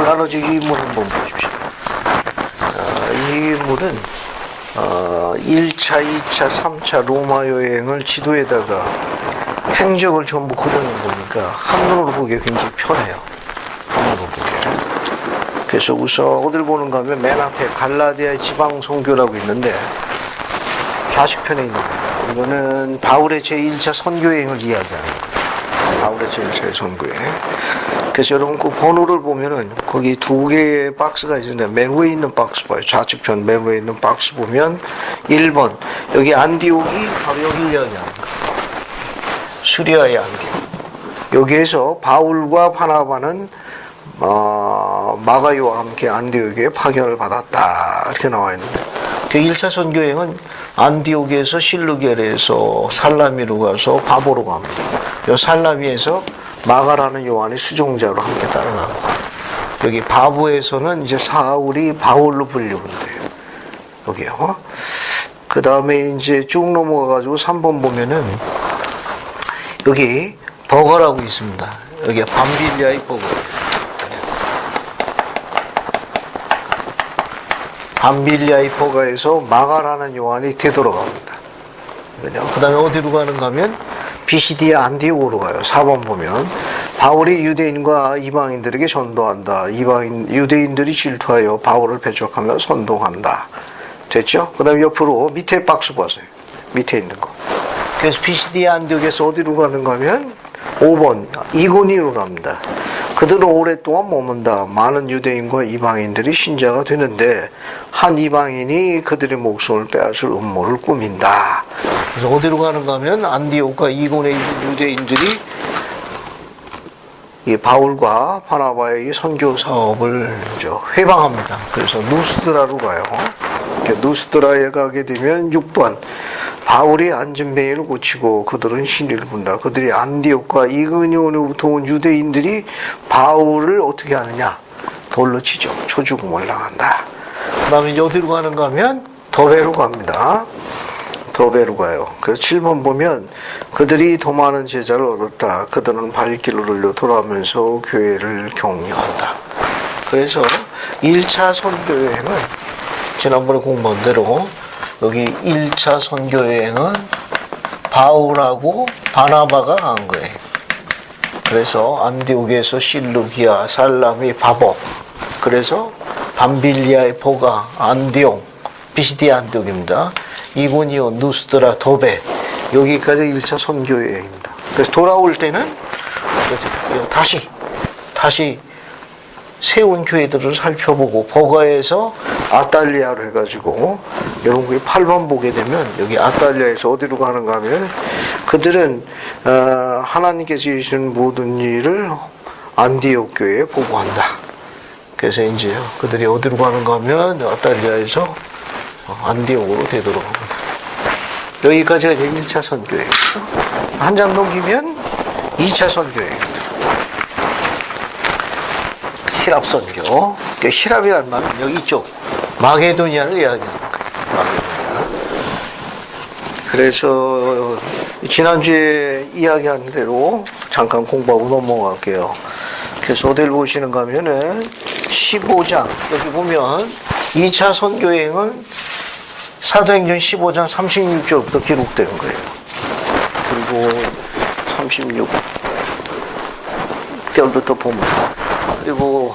나눠지기 인물 한번 보십시오. 이 인물은 1차, 2차, 3차 로마 여행을 지도에다가 행적을 전부 그려놓은 거니까 한눈으로 보기에 굉장히 편해요. 한눈으로 보기에. 그래서 우선 어딜 보는가 하면 맨 앞에 갈라디아의 지방 선교라고 있는데 좌측편에 있는 겁니다. 이거는 바울의 제1차 선교여행을 이야기하는 거예요. 바울의 제1차 선교여행. 그래서 여러분 그 번호를 보면은 거기 두 개의 박스가 있는데 맨 위에 있는 박스 봐요. 좌측편 맨 위에 있는 박스 보면 1번 여기 안디옥이 바로 여기 이야기하는 거예요. 수리아의 안디옥. 여기에서 바울과 바나바는 마가요와 함께 안디옥에 파견을 받았다 이렇게 나와 있는데 그 1차 선교여행은 안디옥에서 실루게르에서 살라미로 가서 바보로 갑니다. 이 살라미에서 마가라는 요한의 수종자로 함께 따라가고 여기 바보에서는 이제 사울이 바울로 불리는데요. 여기요. 그 다음에 이제 쭉 넘어가가지고 3번 보면은 여기 버거라고 있습니다. 여기 밤빌리아의 버거. 밤빌리아의 버거에서 마가라는 요한이 되돌아갑니다. 그 다음에 어디로 가는가 하면 비시디아 안디옥으로 가요. 4번 보면 바울이 유대인과 이방인들에게 전도한다. 유대인들이 질투하여 바울을 배척하며 선동한다. 됐죠? 그 다음에 옆으로 밑에 박스 보세요. 밑에 있는 거. 그래서 비시디아 안디옥에서 어디로 가는가 하면 5번 이고니로 갑니다. 그들은 오랫동안 머문다. 많은 유대인과 이방인들이 신자가 되는데 한 이방인이 그들의 목숨을 빼앗을 음모를 꾸민다. 그래서 어디로 가는가 하면 안디옥과 이고니에 있는 유대인들이 이 바울과 바나바의 선교 사업을 회방합니다. 그래서 누스드라로 가요. 누스드라에 가게 되면 6번 바울이 안전뱅이를 고치고 그들은 신의를 본다. 그들이 안디옥과 이고니온으로부터 온 유대인들이 바울을 어떻게 하느냐? 돌로 치죠. 초죽음을 당한다. 그 다음에 어디로 가는가 하면 더베로 갑니다. 더베로 가요. 그래서 7번 보면 그들이 더 많은 제자를 얻었다. 그들은 발길을 흘려 돌아오면서 교회를 격려한다. 그래서 1차 선교여행은 지난번에 공부한 대로 여기 1차 선교여행은 바울하고 바나바가 간 거예요. 그래서 안디옥에서 실루기아, 살라미, 바보. 그래서 밤빌리아의 보가, 안디옥, 비시디아 안디옥입니다. 이고니온, 누스드라, 도베. 여기까지 1차 선교여행입니다. 그래서 돌아올 때는 다시 세운 교회들을 살펴보고 버가에서 아탈리아로 해가지고 여러분 8번 보게 되면 여기 아탈리아에서 어디로 가는가 하면 그들은 하나님께서 주신 모든 일을 안디옥 교회에 보고한다. 그래서 이제 그들이 어디로 가는가 하면 아탈리아에서 안디옥으로 되돌아갑니다. 여기까지가 이제 1차 선교회입니다. 한 장 넘기면 2차 선교회입니다. 히랍 선교. 히랍이란 말은 여기 이쪽 마게도니아를 이야기하는 거예요. 마게도니아. 그래서 지난주에 이야기한 대로 잠깐 공부하고 넘어갈게요. 그래서 어디를 보시는가 하면은 15장 여기 보면 2차 선교여행은 사도행전 15장 36절부터 기록되는 거예요. 그리고 36절부터 봅니다. 그리고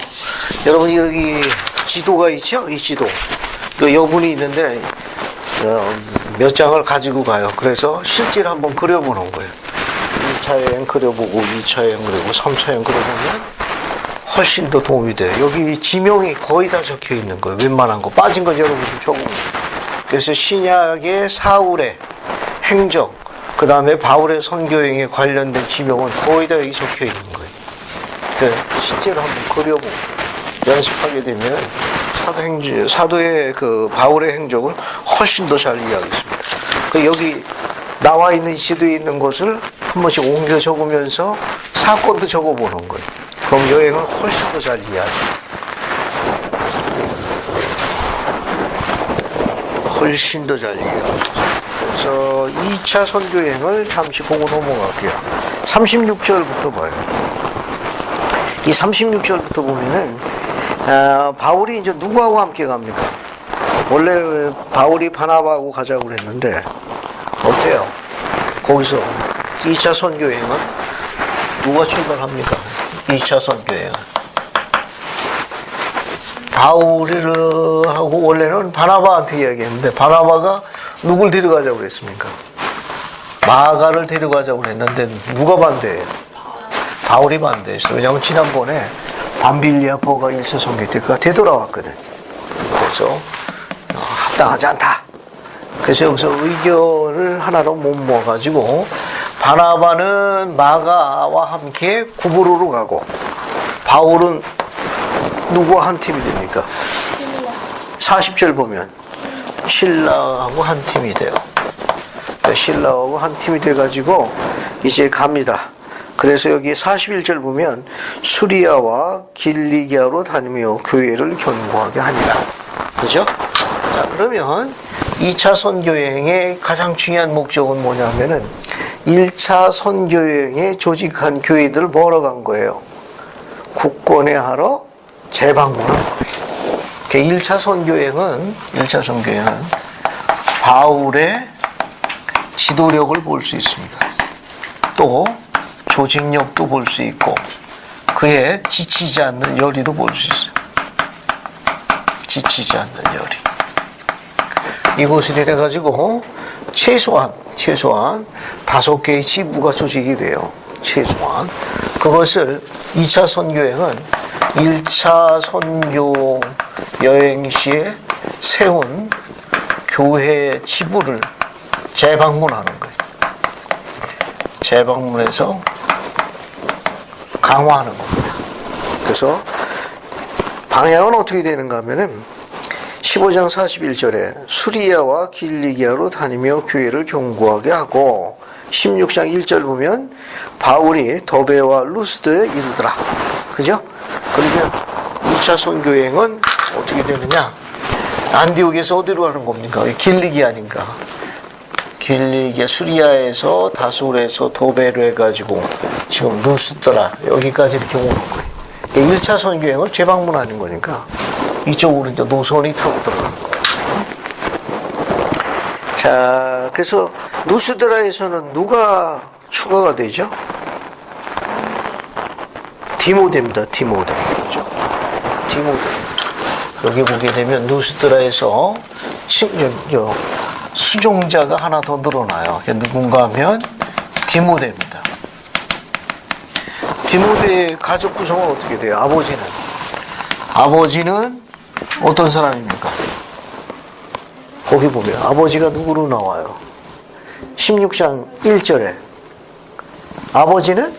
여러분 여기 지도가 있죠? 이 지도. 그 여분이 있는데 몇 장을 가지고 가요. 그래서 실제로 한번 그려보는 거예요. 1차 여행 그려보고 2차 여행 그려보고 3차 여행 그려보면 훨씬 더 도움이 돼요. 여기 지명이 거의 다 적혀 있는 거예요. 웬만한 거. 빠진 건 여러분이 적은 거예요. 그래서 신약의 사울의 행적, 그 다음에 바울의 선교여행에 관련된 지명은 거의 다 여기 적혀 있는 거예요. 그러니까 실제로 한번 그려보고 연습하게 되면 사도의 그 바울의 행적을 훨씬 더 잘 이해하겠습니다. 그 여기 나와 있는 시도에 있는 것을 한 번씩 옮겨 적으면서 사건도 적어보는 거예요. 그럼 여행을 훨씬 더 잘 이해하죠. 훨씬 더 잘 이해하죠. 그래서 2차 선교여행을 잠시 보고 넘어갈게요. 36절부터 봐요. 이 36절부터 보면은 바울이 이제 누구하고 함께 갑니까? 원래 바울이 바나바하고 가자고 그랬는데 어때요? 거기서 2차 선교여행은 누가 출발합니까? 2차 선교여행은 바울하고 원래는 바나바한테 이야기했는데 바나바가 누굴 데려가자고 그랬습니까? 마가를 데려가자고 그랬는데 누가 반대해요? 바울이 반대했어요. 왜냐하면 지난번에 밤빌리아포가 1차 선교 때 그가 되돌아왔거든. 그래서 합당하지 않다. 그래서 여기서 의견을 하나로 못 모아가지고 바나바는 마가와 함께 구브로로 가고 바울은 누구와 한 팀이 됩니까? 40절 보면 신라하고 한 팀이 돼요. 신라하고 한 팀이 돼가지고 이제 갑니다. 그래서 여기 41절 보면 수리아와 길리기아로 다니며 교회를 견고하게 하니라. 그죠? 자, 그러면 2차 선교여행의 가장 중요한 목적은 뭐냐면은 1차 선교여행에 조직한 교회들을 뭐하러 간 거예요? 국권에 하러 재방문한 거예요. 1차 선교여행은 바울의 지도력을 볼 수 있습니다. 또 조직력도 볼 수 있고 그의 지치지 않는 열의도 볼 수 있어요. 지치지 않는 열의. 이곳을 이래가지고 최소한 5개의 지부가 조직이 돼요. 최소한. 그것을 2차 선교여행은 1차 선교 여행 시에 세운 교회 지부를 재방문하는 거예요. 재방문해서 강화하는 겁니다. 그래서 방향은 어떻게 되는가 하면은 15장 41절에 수리아와 길리기아로 다니며 교회를 견고하게 하고 16장 1절 보면 바울이 더베와 루스드에 이르더라. 그죠? 그러니까 2차 선교여행은 어떻게 되느냐? 안디옥에서 어디로 가는 겁니까? 길리기아니까. 길리기아 수리아에서 다솔에서 도베로 해가지고 지금 루스드라 여기까지 이렇게 오는 거예요. 1차 선교여행을 재방문하는 거니까 이쪽으로 이제 노선이 타고 들어가는 거예요. 자, 그래서 루스드라에서는 누가 추가가 되죠? 디모데입니다. 디모데. 그죠? 디모데. 여기 보게 되면 루스드라에서 수종자가 하나 더 늘어나요. 누군가 하면 디모데입니다. 디모데의 가족 구성은 어떻게 돼요? 아버지는 어떤 사람입니까? 거기 보면 아버지가 누구로 나와요? 16장 1절에 아버지는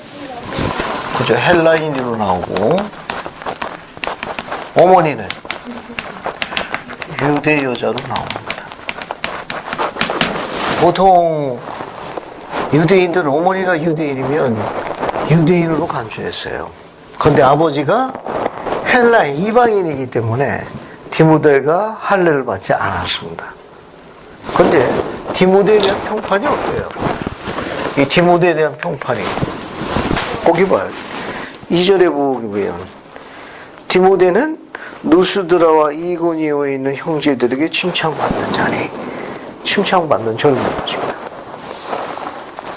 그죠? 헬라인으로 나오고 어머니는 유대 여자로 나옵니다. 보통 유대인들은 어머니가 유대인이면 유대인으로 간주했어요. 그런데 아버지가 헬라인 이방인이기 때문에 디모데가 할례를 받지 않았습니다. 그런데 디모데에 대한 평판이 어때요? 이 디모데에 대한 평판이 거기 봐요. 2절에 보면 디모데는 루스드라와 이고니오에 있는 형제들에게 칭찬받는 자니 칭찬받는 젊은이입니다.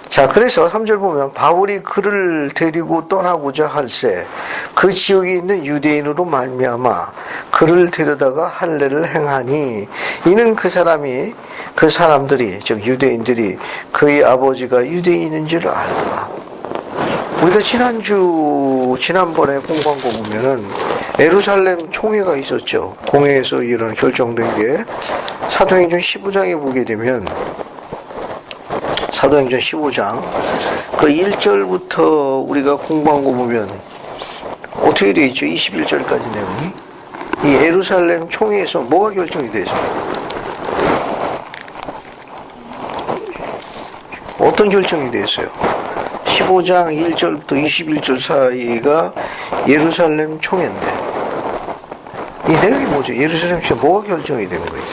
자, 그래서 3절 보면 바울이 그를 데리고 떠나고자 할새 그 지역에 있는 유대인으로 말미암아 그를 데려다가 할례를 행하니 이는 그 사람들이 즉 유대인들이 그의 아버지가 유대인인 줄 알더라. 우리가 지난번에 공부한 거 보면은 예루살렘 총회가 있었죠. 공회에서 이런 결정된 게 사도행전 15장에 보게 되면 사도행전 15장 그 1절부터 우리가 공부한 거 보면 어떻게 되어 있죠? 21절까지 내용이 이 예루살렘 총회에서 뭐가 결정이 되죠? 어떤 결정이 됐어요? 15장 1절부터 21절 사이가 예루살렘 총회인데 이 내용이 뭐죠? 예루살렘 총회 뭐가 결정이 된 거예요?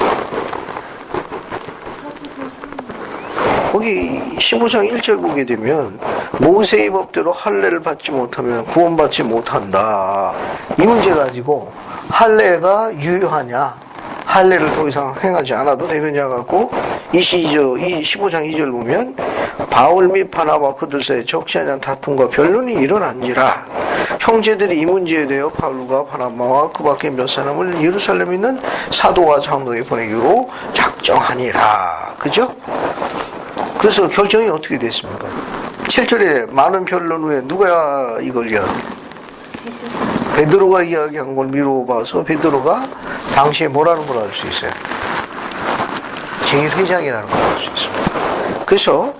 거기 15장 1절 보게 되면 모세의 법대로 할례를 받지 못하면 구원받지 못한다. 이 문제 가지고 할례가 유효하냐, 할례를 더 이상 행하지 않아도 되느냐 갖고 이 15장 2절 보면 바울 및 바나바와 그들 사이에 적지 않은 다툼과 변론이 일어난지라 형제들이 이 문제에 대하여 바울과 바나바와 그 밖에 몇 사람을 예루살렘에 있는 사도와 장로에 보내기로 작정하니라. 그죠? 그래서 결정이 어떻게 됐습니까? 7절에 많은 변론 후에 누가 이걸 베드로가 이야기한 걸 미루어봐서 베드로가 당시에 뭐라는 걸 알 수 있어요? 제1회장이라는 걸 알 수 있습니다. 그래서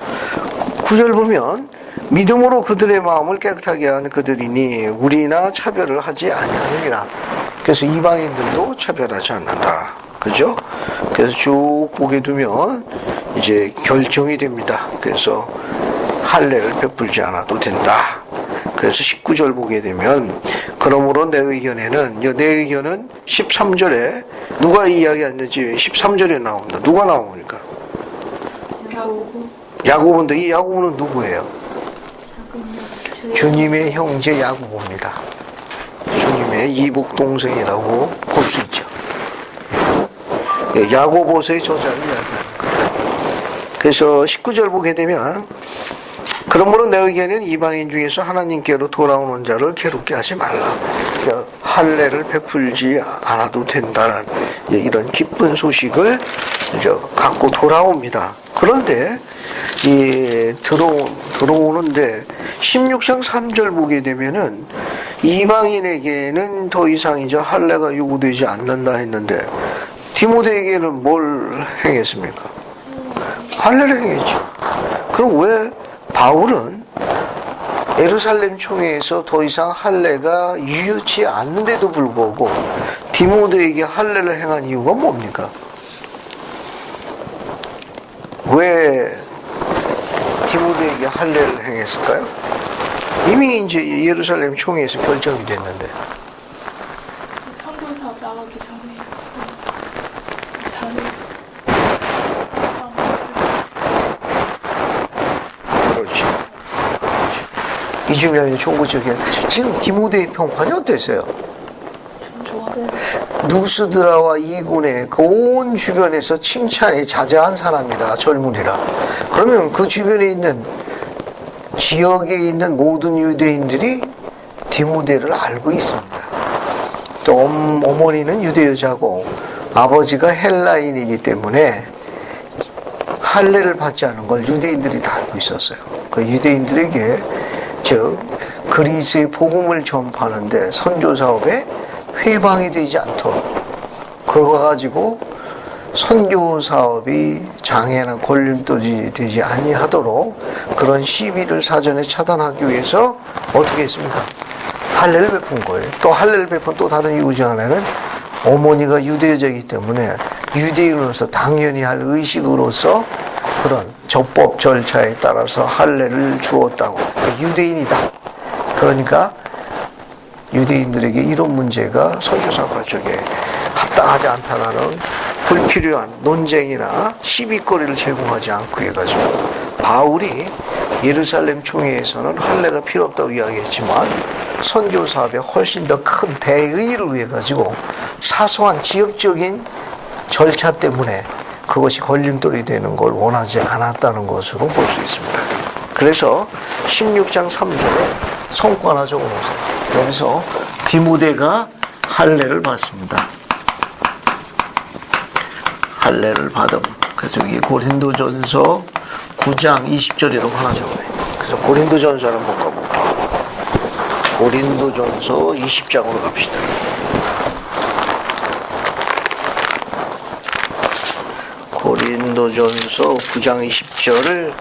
9절 보면 믿음으로 그들의 마음을 깨끗하게 하는 그들이니 우리나 차별을 하지 아니하느니라. 그래서 이방인들도 차별하지 않는다. 그죠? 그래서 쭉 보게 되면 이제 결정이 됩니다. 그래서 할례를 베풀지 않아도 된다. 그래서 19절 보게 되면 그러므로 내 의견은 13절에 누가 이야기했는지 13절에 나옵니다. 누가 나옵니까? 야고보인데 이 야고보는 누구예요? 주님의 형제 야고보입니다. 주님의 이복 동생이라고 볼 수 있죠. 야고보서의 저자를 이야기하는 거예요. 그래서 19절 보게 되면 그러므로 내 의견은 이방인 중에서 하나님께로 돌아오는 자를 괴롭게 하지 말라. 할례를 베풀지 않아도 된다는 이런 기쁜 소식을 갖고 돌아옵니다. 그런데 들어오는데 16장 3절 보게 되면은 이방인에게는 더 이상 이제 할례가 요구되지 않는다 했는데 디모데에게는 뭘 행했습니까? 할례를 행했죠. 그럼 왜 바울은 예루살렘 총회에서 더 이상 할례가 유효치 않는데도 불구하고 디모데에게 할례를 행한 이유가 뭡니까? 왜 디모데에게 할례를 행했을까요? 이미 이제 예루살렘 총회에서 결정이 됐는데. 선교사 나가기 전에 그렇지. 이주명이 총구적인 지금 디모데의 평판이 어땠어요? 누스드라와 이군의 그 온 주변에서 칭찬이 자자한 사람이다. 젊은이라. 그러면 그 주변에 있는 지역에 있는 모든 유대인들이 디모데를 알고 있습니다. 또 어머니는 유대 여자고 아버지가 헬라인이기 때문에 할례를 받지 않은 걸 유대인들이 다 알고 있었어요. 그 유대인들에게 그리스의 복음을 전파하는데 선교 사업에 회방이 되지 않도록 그거 가지고 선교 사업이 장애나 걸림돌이 되지 아니하도록 그런 시비를 사전에 차단하기 위해서 어떻게 했습니까? 할례를 베푼 거예요. 또 할례를 베푼 또 다른 이유 중 하나는 어머니가 유대여자이기 때문에 유대인으로서 당연히 할 의식으로서 그런 접법 절차에 따라서 할례를 주었다고. 유대인이다. 그러니까 유대인들에게 이런 문제가 선교사 발족에 합당하지 않다라는 불필요한 논쟁이나 시비거리를 제공하지 않고 해가지고 바울이 예루살렘 총회에서는 할례가 필요 없다고 이야기했지만 선교 사업에 훨씬 더 큰 대의를 위해 가지고 사소한 지역적인 절차 때문에 그것이 걸림돌이 되는 걸 원하지 않았다는 것으로 볼 수 있습니다. 그래서 16장 3절에 성과나 적어놓으세요. 여기서 디모데가 할례를 받습니다. 할례를 받음. 그래서 여기 고린도전서 9장 20절이라고 하나 적어요. 그래서 고린도전서를 한번 가볼게요. 고린도전서 20장으로 갑시다. 고린도전서 9장 20절을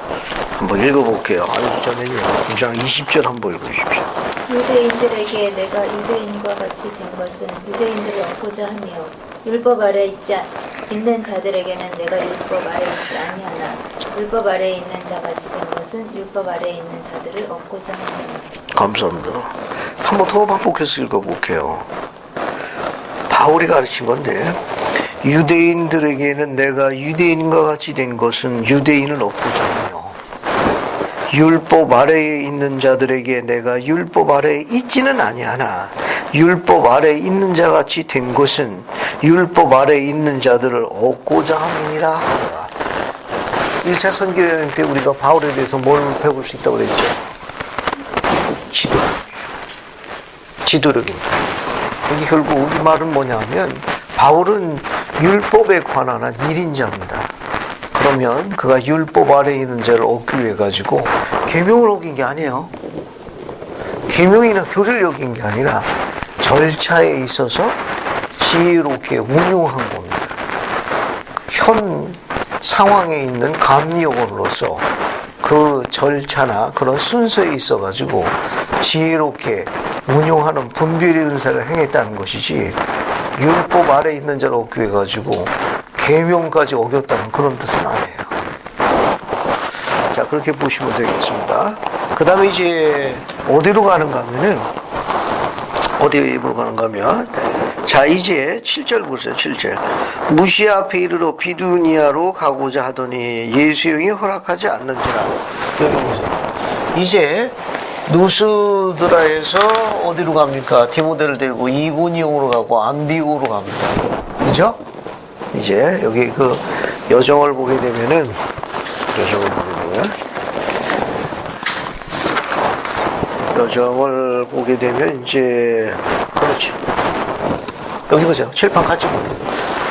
한번 읽어볼게요. 아니 전에는 9장 20절 한번 읽어주십시오. 유대인들에게 내가 유대인과 같이 된 것은 유대인들을 얻고자 하며 율법 아래 있는 자들에게는 내가 율법 아래 있지 아니하나 율법 아래 있는 자같이 된 것은 율법 아래 있는 자들을 얻고자 하느니라. 감사합니다. 한번 더 반복해서 읽어볼게요. 바울이 가르친 건데 유대인들에게는 내가 유대인과 같이 된 것은 유대인을 얻고자 하며 율법 아래에 있는 자들에게 내가 율법 아래에 있지는 아니하나 율법 아래에 있는 자 같이 된 것은 율법 아래에 있는 자들을 얻고자 함이니라. 1차 선교여행 때 우리가 바울에 대해서 뭘 배울 수 있다고 그랬죠? 지도력입니다. 이게 결국 우리말은 뭐냐면 바울은 율법에 관한 한 1인자입니다. 그러면 그가 율법 아래에 있는 자를 얻기 위해 가지고 계명을 어긴 게 아니에요. 계명이나 교리를 어긴 게 아니라 절차에 있어서 지혜롭게 운용한 겁니다. 현 상황에 있는 감리역으로서 그 절차나 그런 순서에 있어 가지고 지혜롭게 운용하는 분별의 은사를 행했다는 것이지, 율법 아래에 있는 자를 얻기 위해 가지고 계명까지 어겼다는 그런 뜻은 아니에요. 자, 그렇게 보시면 되겠습니다. 그 다음에 이제 어디로 가는가 하면은, 어디로 가는가 하면, 자, 이제 7절 보세요. 7절. 무시아 앞에 이르러 비두니아로 가고자 하더니 예수의 영이 허락하지 않는지라. 여기 보세요. 이제 누스드라에서 어디로 갑니까? 디모데를 데리고 이고니온으로 가고 안디오로 갑니다. 그죠? 이제 여기 그 여정을 보게 되면은, 여정을 보게 되면 이제, 그렇죠. 여기 보세요. 칠판 같이 볼게요.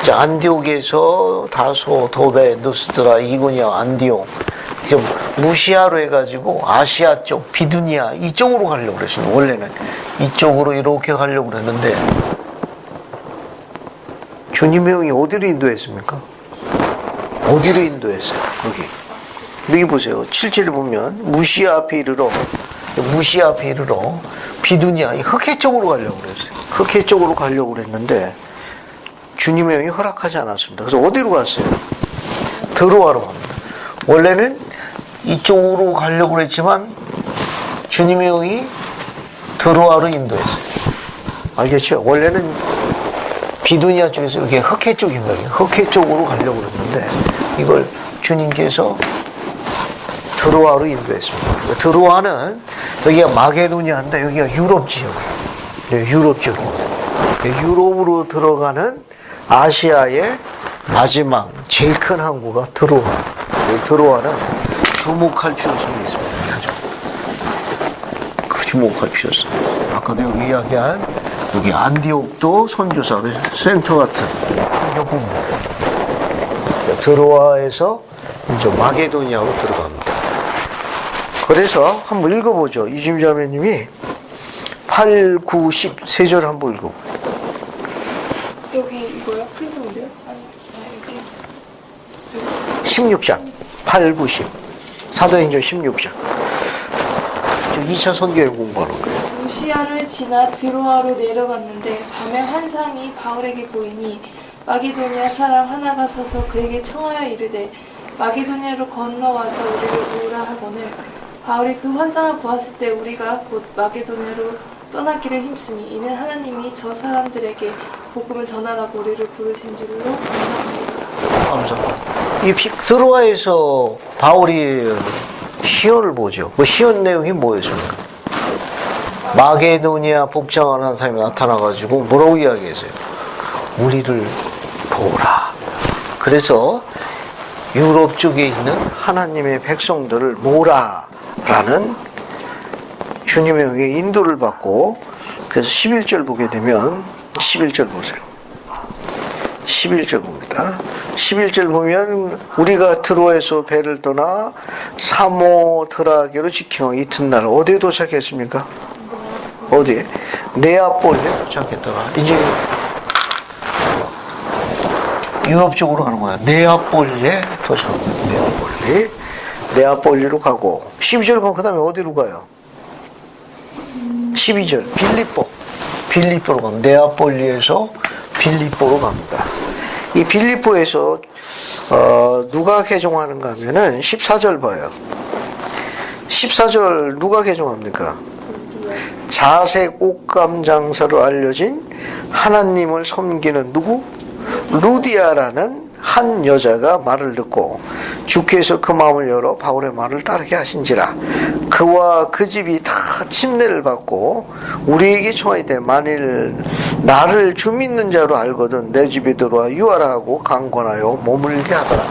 이제 안디옥에서 다소, 도베, 누스드라, 이고니아, 안디옥, 무시아로 해가지고 아시아 쪽, 비두니아 이쪽으로 가려고 그랬어요. 원래는 이쪽으로 이렇게 가려고 그랬는데 주님의 영이 어디로 인도했습니까? 어디로 인도했어요? 여기 보세요. 7절에 보면 무시아 앞에 이르러 비두니아 흑해 쪽으로 가려고 그랬어요. 흑해 쪽으로 가려고 그랬는데 주님의 영이 허락하지 않았습니다. 그래서 어디로 갔어요? 드로아로 갑니다. 원래는 이쪽으로 가려고 그랬지만 주님의 영이 드로아로 인도했어요. 알겠죠? 원래는 비두니아 쪽에서 이렇게 흑해 쪽입니다. 흑해 쪽으로 가려고 그랬는데 이걸 주님께서 드로아로 인도했습니다. 드로아는 여기가 마게도니아인데 여기가 유럽 지역이에요. 유럽 쪽입니다. 유럽으로 들어가는 아시아의 마지막 제일 큰 항구가 드로아. 드로아는 주목할 필요성이 있습니다. 그 주목할 필요성. 아까도 여기 이야기한 여기 안디옥도 선교사의 센터 같은 여부입니다. 드로아에서 이제 마게도니아로 들어갑니다. 그래서 한번 읽어보죠. 이심자매님이 8, 9, 10 세 절 한번 읽어보죠. 여기 이거요? 프린트인데요? 아니, 여기 16장 8, 9, 10 사도행전 16장 2차 선교행 공부하는 거예요. 무시아를 지나 드로아로 내려갔는데 밤에 환상이 바울에게 보이니 마게도니아 사람 하나가 서서 그에게 청하여 이르되 마게도니아로 건너와서 우리를 도우라 하거늘 바울이 그 환상을 보았을 때 우리가 곧 마게도니아로 떠나기를 힘쓰니 이는 하나님이 저 사람들에게 복음을 전하라고 우리를 부르신 줄로 감사합니다. 감사합니다. 이 드로아에서 바울이 시험을 보죠. 그 시험 내용이 뭐였습니까? 마게도니아 복장을 한 사람이 나타나가지고 뭐라고 이야기했어요? 우리를 보라. 그래서 유럽 쪽에 있는 하나님의 백성들을 모라라는 주님의 영의 인도를 받고, 그래서 11절 보게 되면 11절 보세요. 11절 봅니다. 11절 보면 우리가 트로에서 배를 떠나 사모드라게로 직행한 이튿날 어디에 도착했습니까? 어디에? 네아폴리에 도착했더라. 이제 유럽 쪽으로 가는 거야. 네아폴리에 도착합니다. 네아폴리로 가고 12절 가면 그 다음에 어디로 가요? 12절 빌립보로 갑니다. 네아폴리에서 빌립보로 갑니다. 이 빌립보에서 누가 개종하는가 하면은 14절 봐요. 14절 누가 개종합니까? 자색 옷감 장사로 알려진 하나님을 섬기는 누구? 루디아라는 한 여자가 말을 듣고 주께서 그 마음을 열어 바울의 말을 따르게 하신지라. 그와 그 집이 다 침례를 받고 우리에게 청하이 돼 만일 나를 주 믿는 자로 알거든 내 집에 들어와 유하라고 강권하여 머물게 하더라.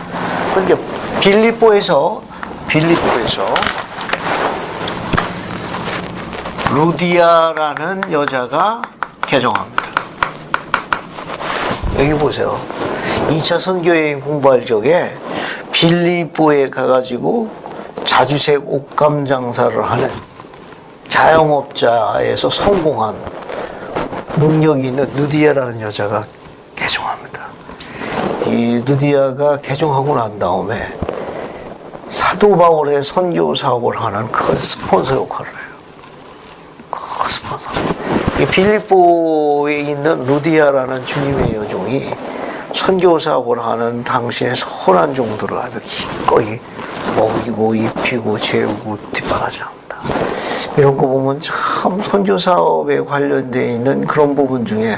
그러니까 빌립보에서 루디아라는 여자가 개종합니다. 여기 보세요. 2차 선교여행 공부할 적에 빌립보에 가가지고 자주색 옷감 장사를 하는 자영업자에서 성공한 능력이 있는 누디아라는 여자가 개종합니다. 이 누디아가 개종하고 난 다음에 사도 바울의 선교 사업을 하는 큰 스폰서 역할을 해요. 큰 스폰서. 이 빌립보에 있는 루디아라는 주님의 여종이 선교 사업을 하는 당신의 선한 종들을 아주 기꺼이 먹이고 입히고 재우고 뒷바라지 합니다. 이런 거 보면 참 선교 사업에 관련되어 있는 그런 부분 중에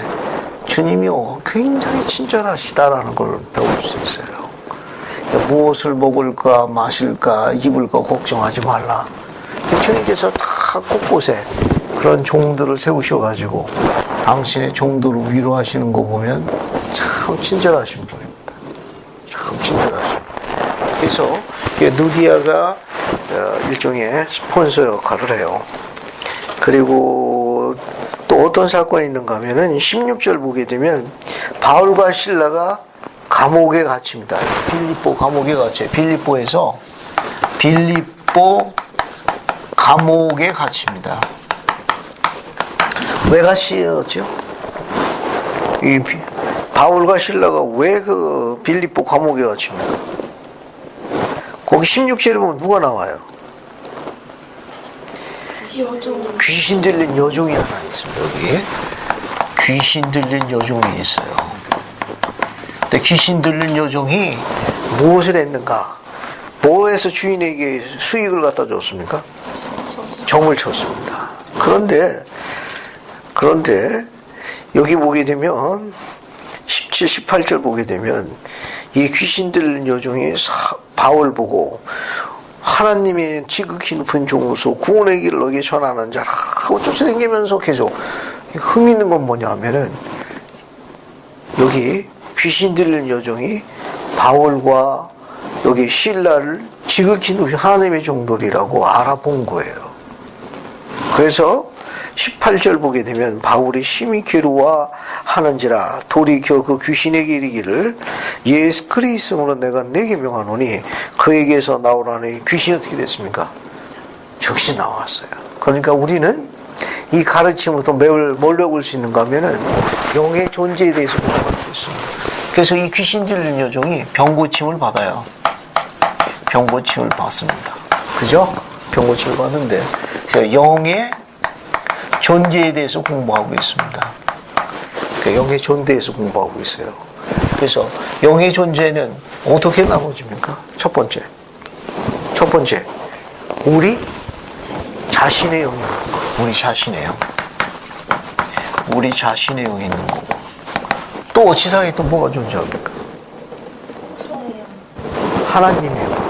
주님이 굉장히 친절하시다라는 걸 배울 수 있어요. 무엇을 먹을까 마실까 입을까 걱정하지 말라. 주님께서 다 곳곳에 그런 종들을 세우셔가지고 당신의 종들을 위로하시는 거 보면 참 친절하신 분입니다. 참 친절하신 분. 그래서 누디아가 일종의 스폰서 역할을 해요. 그리고 또 어떤 사건이 있는가 하면은 16절 보게 되면 바울과 실라가 감옥에 갇힙니다. 빌립보 감옥에 갇혀요. 빌립보 감옥에 갇힙니다. 왜 갇혔죠? 이 바울과 실라가 왜 그 빌립보 감옥에 갇힙니까? 거기 16절에 보면 누가 나와요? 귀신 들린 여종이 하나 있습니다. 여기 귀신 들린 여종이 있어요. 근데 귀신 들린 여종이 무엇을 했는가? 뭐 해서 주인에게 수익을 갖다 줬습니까? 점을 쳤습니다. 그런데 여기 보게 되면 17, 18절 보게 되면 이 귀신 들린 여종이 바울 보고 하나님의 지극히 높은 종으로서 구원의 길을 너에게 전하는 자라 하고 쫓아다니면서 계속 흥 있는 건 뭐냐 하면은 여기 귀신 들린 여종이 바울과 여기 실라를 지극히 높이 하나님의 종들이라고 알아본 거예요. 그래서 18절 보게 되면 바울이 심히 괴로워하는지라 돌이켜 그 귀신에게 이르기를 예수 그리스도로 내가 내게 명하노니 그에게서 나오라니 귀신이 어떻게 됐습니까? 즉시 나왔어요. 그러니까 우리는 이 가르침으로부터 뭘 배울 수 있는가 하면은 영의 존재에 대해서 공부할 수 있습니다. 그래서 이 귀신 들린 여종이 병고침을 받아요. 병고침을 받습니다. 그죠? 병고침을 받는데 그래서 영의 존재에 대해서 공부하고 있습니다. 그러니까 영의 존재에서 공부하고 있어요. 그래서 영의 존재는 어떻게 나눠집니까? 첫 번째, 우리 자신의 영이 있는 거. 우리 자신의 영이 있는 거고. 또 지상에 또 뭐가 존재합니까? 하나님의 영.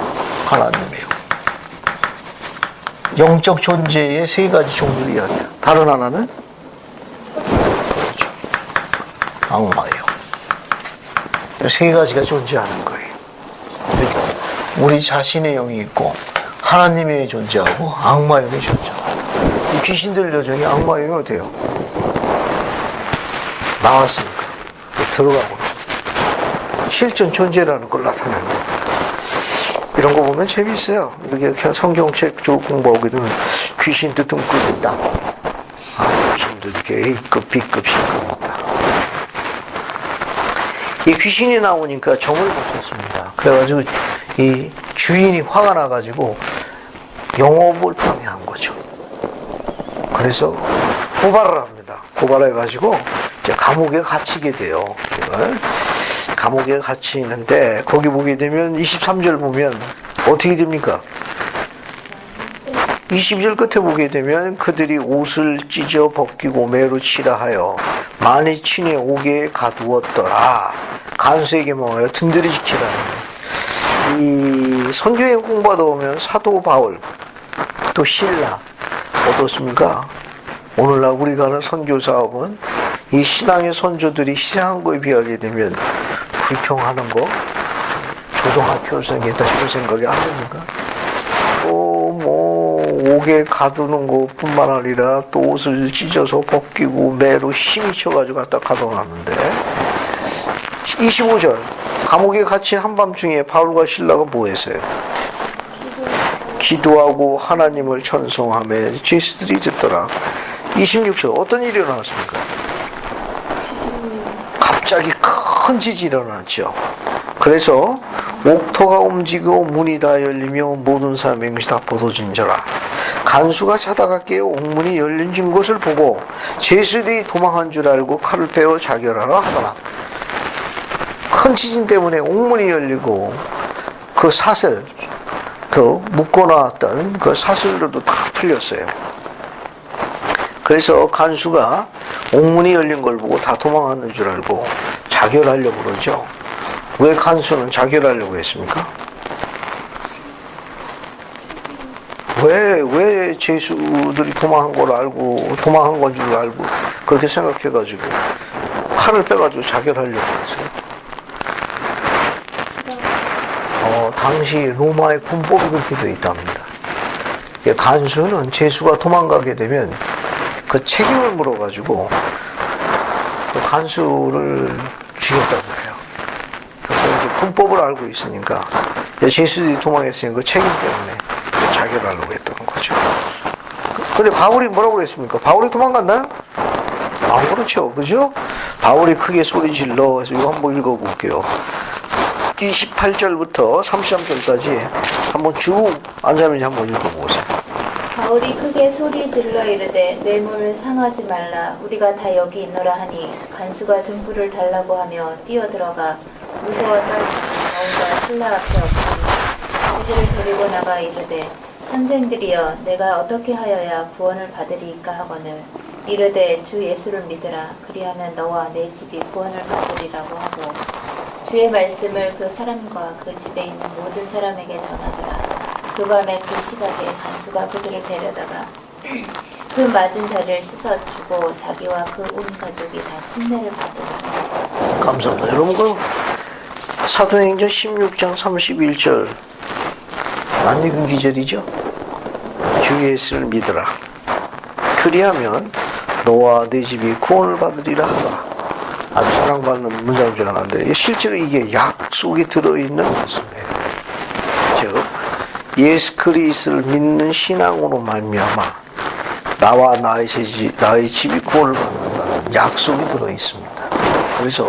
영적 존재의 세 가지 종류를 이야기해요. 다른 하나는 악마예요. 세 가지가 존재하는 거예요. 그러니까 우리 자신의 영이 있고 하나님의 영이 존재하고 악마의 영이 존재하고 이 귀신들 여정이 악마의 영이 어때요? 나왔으니까 들어가고 실존 존재라는 걸 나타내는 거예요. 이런 거 보면 재미있어요. 이렇게 성경책 쭉 공부하게 되면 귀신도 등급이 있다. 귀신도 이렇게 A급, B급, C급 있다. 이 귀신이 나오니까 점을 붙였습니다. 그래가지고 이 주인이 화가 나가지고 영업을 방해한 거죠. 그래서 고발을 합니다. 고발해가지고 이제 감옥에 갇히게 돼요. 감옥에 갇히는데 거기 보게 되면 23절 보면 어떻게 됩니까? 20절 끝에 보게 되면 그들이 옷을 찢어 벗기고 매로 치라 하여 많이 친히 옥에 가두었더라. 간수에게 뭐예요? 든든히 지키라. 이 선교행 공부하다 보면 사도 바울 또 신라 어떻습니까? 오늘날 우리가 하는 선교 사업은 이 신앙의 선조들이 희생한 거에 비하게 되면 불평하는 거 초등학교생이다 싶은 생각이 안 듭니까? 옥에 가두는 것뿐만 아니라 또 옷을 찢어서 벗기고 매로 힘이 쳐가지고 갖다 가둬놨는데 25절 감옥에 갇힌 한밤중에 바울과 실라가 뭐 했어요? 기도하고 하나님을 찬송하며 죄수들이 듣더라. 26절 어떤 일이 일어났습니까? 갑자기 큰 지진이 일어났죠. 그래서 옥토가 움직이고 문이 다 열리며 모든 사람의 것이 다 벗어진저라. 간수가 자다가 깨어 옥문이 열린 것을 보고 죄수들이 도망한 줄 알고 칼을 빼어 자결하라 하더라. 큰 지진 때문에 옥문이 열리고 그 사슬, 그 묶어놨던 그 사슬로도 다 풀렸어요. 그래서 간수가 옥문이 열린 걸 보고 다 도망하는 줄 알고 자결하려고 그러죠. 왜 간수는 자결하려고 했습니까? 왜 죄수들이 도망한 걸 알고, 도망한 건 줄 알고, 그렇게 생각해가지고, 칼을 빼가지고 자결하려고 했어요. 당시 로마의 군법이 그렇게 되어 있답니다. 간수는 죄수가 도망가게 되면 그 책임을 물어가지고, 그 간수를 죽였단 말이에요. 그래서 이제 군법을 알고 있으니까, 죄수들이 도망했으니까 그 책임 때문에 자결하려고 했던 거죠. 근데 바울이 뭐라고 그랬습니까? 바울이 도망갔나요? 안 그렇죠. 그죠? 바울이 크게 소리 질러. 해서 이거 한번 읽어볼게요. 28절부터 33절까지 한번 쭉 앉아면서 한번 읽어보세요. 바울이 크게 소리 질러 이르되 내 물을 상하지 말라. 우리가 다 여기 있노라 하니 간수가 등불을 달라고 하며 뛰어들어가 무서워 떨며 바울과 신라 앞에 엎드리니 그들을 데리고 나가 이르되 선생들이여 내가 어떻게 하여야 구원을 받으리이까 하거늘 이르되 주 예수를 믿으라. 그리하면 너와 내 집이 구원을 받으리라고 하고 주의 말씀을 그 사람과 그 집에 있는 모든 사람에게 전하더라. 그 밤에 그 시각에 간수가 그들을 데려다가 그 맞은 자리를 씻어주고 자기와 그 온 가족이 다 침례를 받으라. 감사합니다. 여러분 그 사도행전 16장 31절 낯익은 기절이죠. 주 예수를 믿으라. 그리하면 너와 내 집이 구원을 받으리라 하더라. 아주 사랑받는 문장 중 하나인데 실제로 이게 약속이 들어있는 말씀이에요. 즉 예수 그리스도를 믿는 신앙으로 말미암아 나와 나의 집이 구원을 받는다는 약속이 들어있습니다. 그래서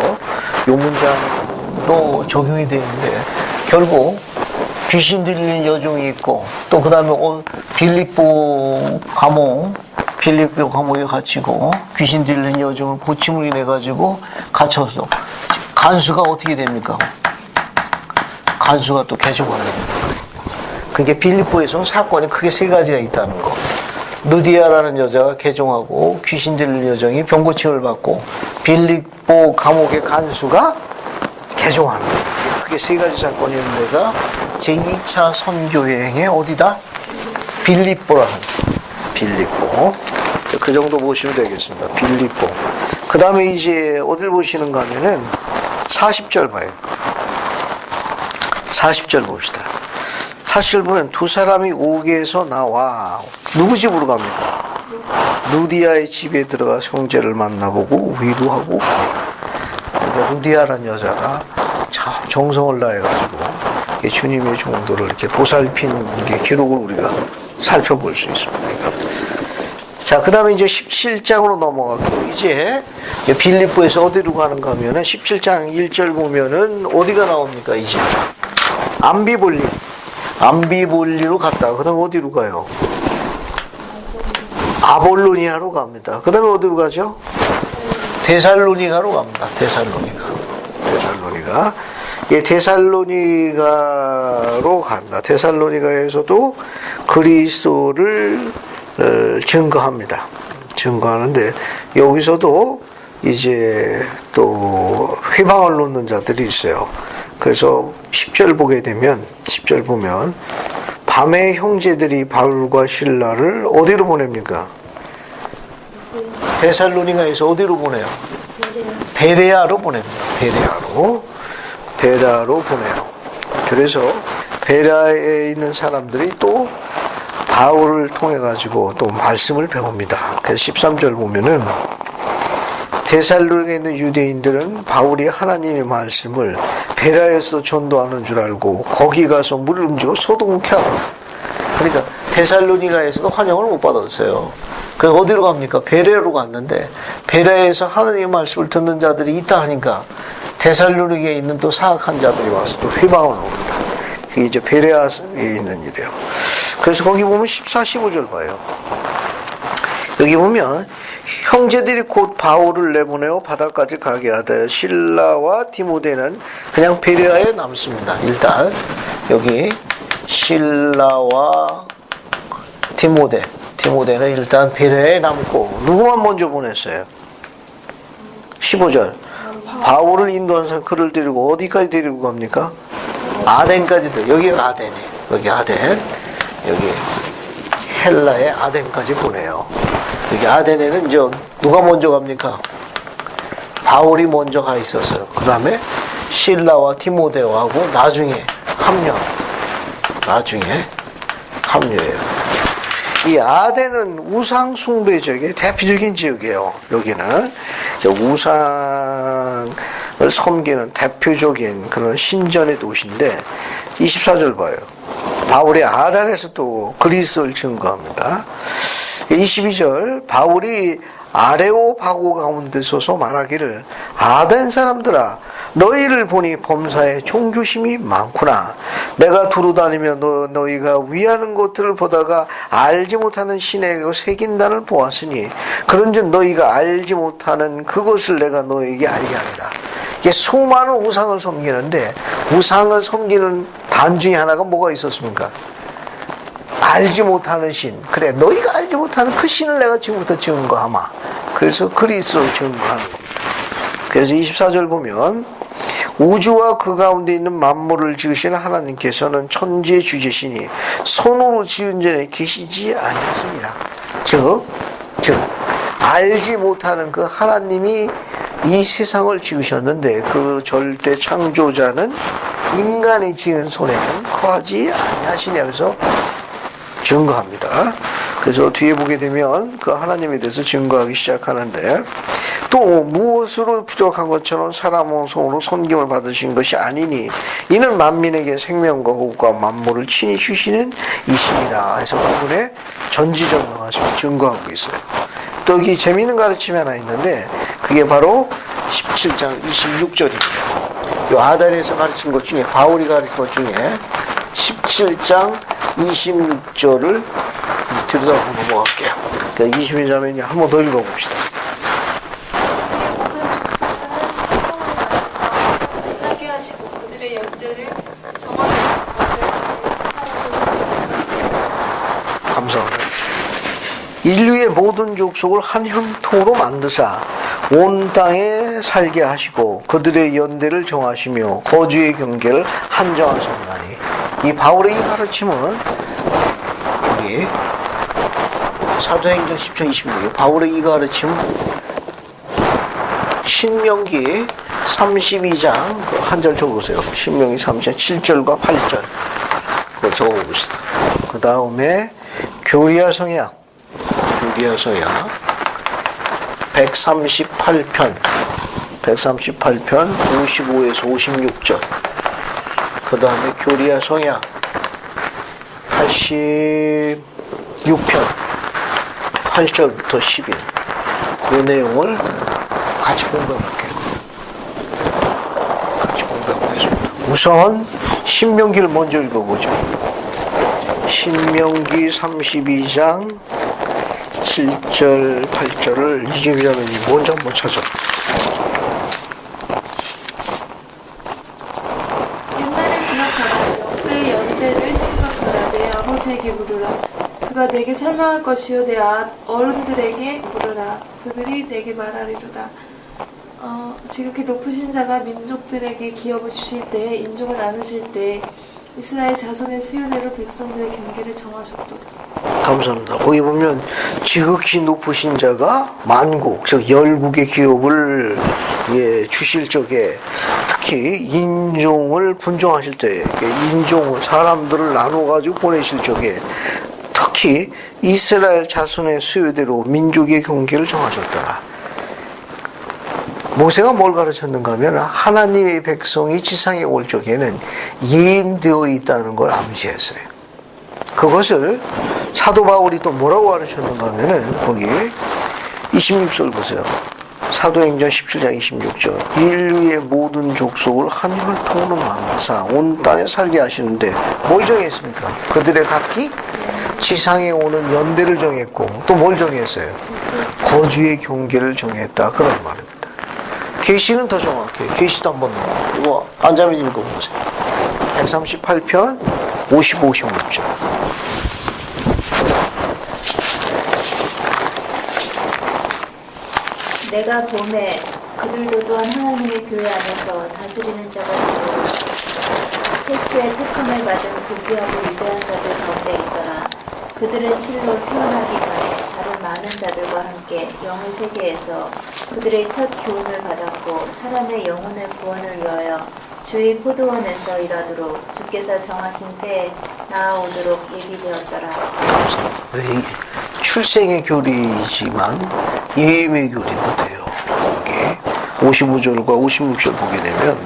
이 문장도 적용이 되는데 결국 귀신 들리는 여종이 있고 또 그 다음에 빌립보 감옥에 갇히고 귀신 들리는 여종을 고침을 인해 가지고 갇혀서 간수가 어떻게 됩니까? 간수가 또 개종하는 거예요. 그러니까 빌립보에서는 사건이 크게 세 가지가 있다는 거. 느디아라는 여자가 개종하고 귀신 들리는 여종이 병고침을 받고 빌립보 감옥의 간수가 개종하는 거예요. 크게 세 가지 사건이 있는 데가 제2차 선교여행의 어디다? 빌립보라는 빌립보. 그 정도 보시면 되겠습니다. 빌립보. 그 다음에 이제 어딜 보시는가 하면은 40절 봐요. 40절 봅시다. 40절 보면 두 사람이 옥에서 나와 누구 집으로 갑니까? 루디아의 집에 들어가 형제를 만나보고 위로하고 그러니까 루디아라는 여자가 참 정성을 다해가지고 주님의 종도를 이렇게 보살피는 게 기록을 우리가 살펴볼 수 있습니다. 그러니까 자, 그 다음에 이제 17장으로 넘어가고, 이제 빌립보에서 어디로 가는가 하면은 17장 1절 보면은 어디가 나옵니까, 이제? 암비볼리로 갔다가, 그 다음에 어디로 가요? 아볼로니아로 갑니다. 그 다음에 어디로 가죠? 데살로니가로 갑니다. 데살로니가. 예, 데살로니가로 간다. 데살로니가에서도 그리스도를 증거합니다. 증거하는데 여기서도 이제 또 회방을 놓는 자들이 있어요. 그래서 10절 보게 되면 10절 보면 밤에 형제들이 바울과 실라를 어디로 보냅니까? 데살로니가에서 어디로 보내요? 베레아로 보냅니다. 베레아로 보내요. 그래서 베레아에 있는 사람들이 또 바울을 통해 가지고 또 말씀을 배웁니다. 그래서 13절 보면은 데살로니가에 있는 유대인들은 바울이 하나님의 말씀을 베레아에서 전도하는 줄 알고 거기 가서 물을 움직이고 소동케 하고, 그러니까 데살로니가에서도 환영을 못 받았어요. 그래서 어디로 갑니까? 베레아로 갔는데 베레아에서 하나님의 말씀을 듣는 자들이 있다 하니까 데살로니가에 있는 또 사악한 자들이 와서 또 회방을 옵니다. 그게 이제 베레아에 있는 일이에요. 그래서 거기 보면 14, 15절 봐요. 여기 보면 형제들이 곧 바울을 내보내어 바다까지 가게 하되 실라와 디모데는 그냥 베레아에 남습니다. 일단 여기 실라와 디모데는 일단 베레아에 남고 누구만 먼저 보냈어요? 15절 바울을 인도한 사람 그를 데리고 어디까지 데리고 갑니까? 아덴까지. 여기가 아덴이에요. 여기 아덴, 여기 헬라의 아덴까지 보내요. 여기 아덴에는 이제 누가 먼저 갑니까? 바울이 먼저 가 있었어요. 그 다음에 실라와 디모데하고 나중에 합류해요. 이 아덴은 우상 숭배 지역의 대표적인 지역이에요. 여기는 우상을 섬기는 대표적인 그런 신전의 도시인데 24절 봐요. 바울이 아덴에서 또 그리스도를 증거합니다. 22절 바울이 아레오바고 가운데 서서 말하기를 아덴 사람들아 너희를 보니 범사에 종교심이 많구나. 내가 두루다니며 너희가 위하는 것들을 보다가 알지 못하는 신에게 새긴단을 보았으니 그런즉 너희가 알지 못하는 그것을 내가 너희에게 알게 하리라. 이게 수많은 우상을 섬기는데 우상을 섬기는 단 중에 하나가 뭐가 있었습니까? 알지 못하는 신. 그래, 너희가 알지 못하는 그 신을 내가 지금부터 증거하마. 그래서 그리스도를 증거하는 겁니다. 그래서 24절 보면 우주와 그 가운데 있는 만물을 지으시는 하나님께서는 천지의 주제시니 손으로 지은 전에 계시지 아니하시니라. 즉 알지 못하는 그 하나님이 이 세상을 지으셨는데 그 절대 창조자는 인간이 지은 손에는 거하지 아니하시냐. 그래서 증거합니다. 그래서 뒤에 보게 되면 그 하나님에 대해서 증거하기 시작하는데 또 무엇으로 부족한 것처럼 사람의 손으로 섬김을 받으신 것이 아니니 이는 만민에게 생명과 호흡과 만물을 친히 주시는 이심이라 해서 부분에 전지전능하시고 증거하고 있어요. 또 여기 재미있는 가르침이 하나 있는데 그게 바로 17장 26절입니다. 이 아덴에서 가르친 것 중에 바울이 가르친 것 중에 17장 26절을 들여다보고 넘어갈게요. 22절은 한 번 더 읽어봅시다. 모든 족속은 살게 하시고 그들의 열대를 정하시고 감사합니다. 인류의 모든 족속을 한 형통으로 만드사 온 땅에 살게 하시고 그들의 연대를 정하시며 거주의 경계를 한정하셨나니 이 바울의 이 가르침은 여기 사도행전 10장 26절 바울의 이 가르침은 신명기 32장 한 절 적으세요. 신명기 32장 7절과 8절 그거 적어봅시다. 그 다음에 교리야 성약 138편 55에서 56절 그 다음에 교리야 성약 86편 8절부터 10일 그 내용을 같이 공부해볼게요. 우선 신명기를 먼저 읽어보죠. 신명기 32장 7절 8절을 이집이라면 먼저 한번 찾아. 옛날을 기억하라. 역대의 연대를 생각하라. 내 아버지에게 물으라. 그가 내게 설명할 것이요 내 어른들에게 물으라. 그들이 내게 말하리로다. 지극히 높으신 자가 민족들에게 기업을 주실 때 인종을 나누실 때 이스라엘 자손의 수요대로 백성들의 경계를 정하셨도다. 감사합니다. 거기 보면 지극히 높으신 자가 만국, 즉 열국의 기업을 주실 적에 특히 인종을 분종하실 때, 인종을 사람들을 나눠가지고 보내실 적에 특히 이스라엘 자손의 수요대로 민족의 경계를 정하셨더라. 모세가 뭘 가르쳤는가 하면 하나님의 백성이 지상에 올 적에는 예임되어 있다는 걸 암시했어요. 그것을 사도 바울이 또 뭐라고 가르쳤는가 하면은 거기 26절 보세요. 사도행전 17장 26절. 인류의 모든 족속을 한 혈통으로 만드사 온 땅에 살게 하시는데 뭘 정했습니까? 그들의 각기 지상에 오는 연대를 정했고 또 뭘 정했어요? 거주의 경계를 정했다. 그런 말입니다. 계시는 더 정확해요. 계시도 한번 넣어. 이거 안자면 읽어보세요. 138편 55, 56절. 내가 봄에 그들도 또한 하나님의 교회 안에서 다스리는 자가 되고 태초에 택함을 받은 고귀하고 위대한 자들 가운데 있더라. 그들은 실로 태어나기 전에 다른 많은 자들과 함께 영의 세계에서 그들의 첫 교훈을 받았고 사람의 영혼의 구원을 위하여 주의 포도원에서 일하도록 주께서 정하신 때에 나아오도록 예비되었더라. 출생의 교리이지만 예임의 교리도 돼요. 여기 55절과 56절 보게 되면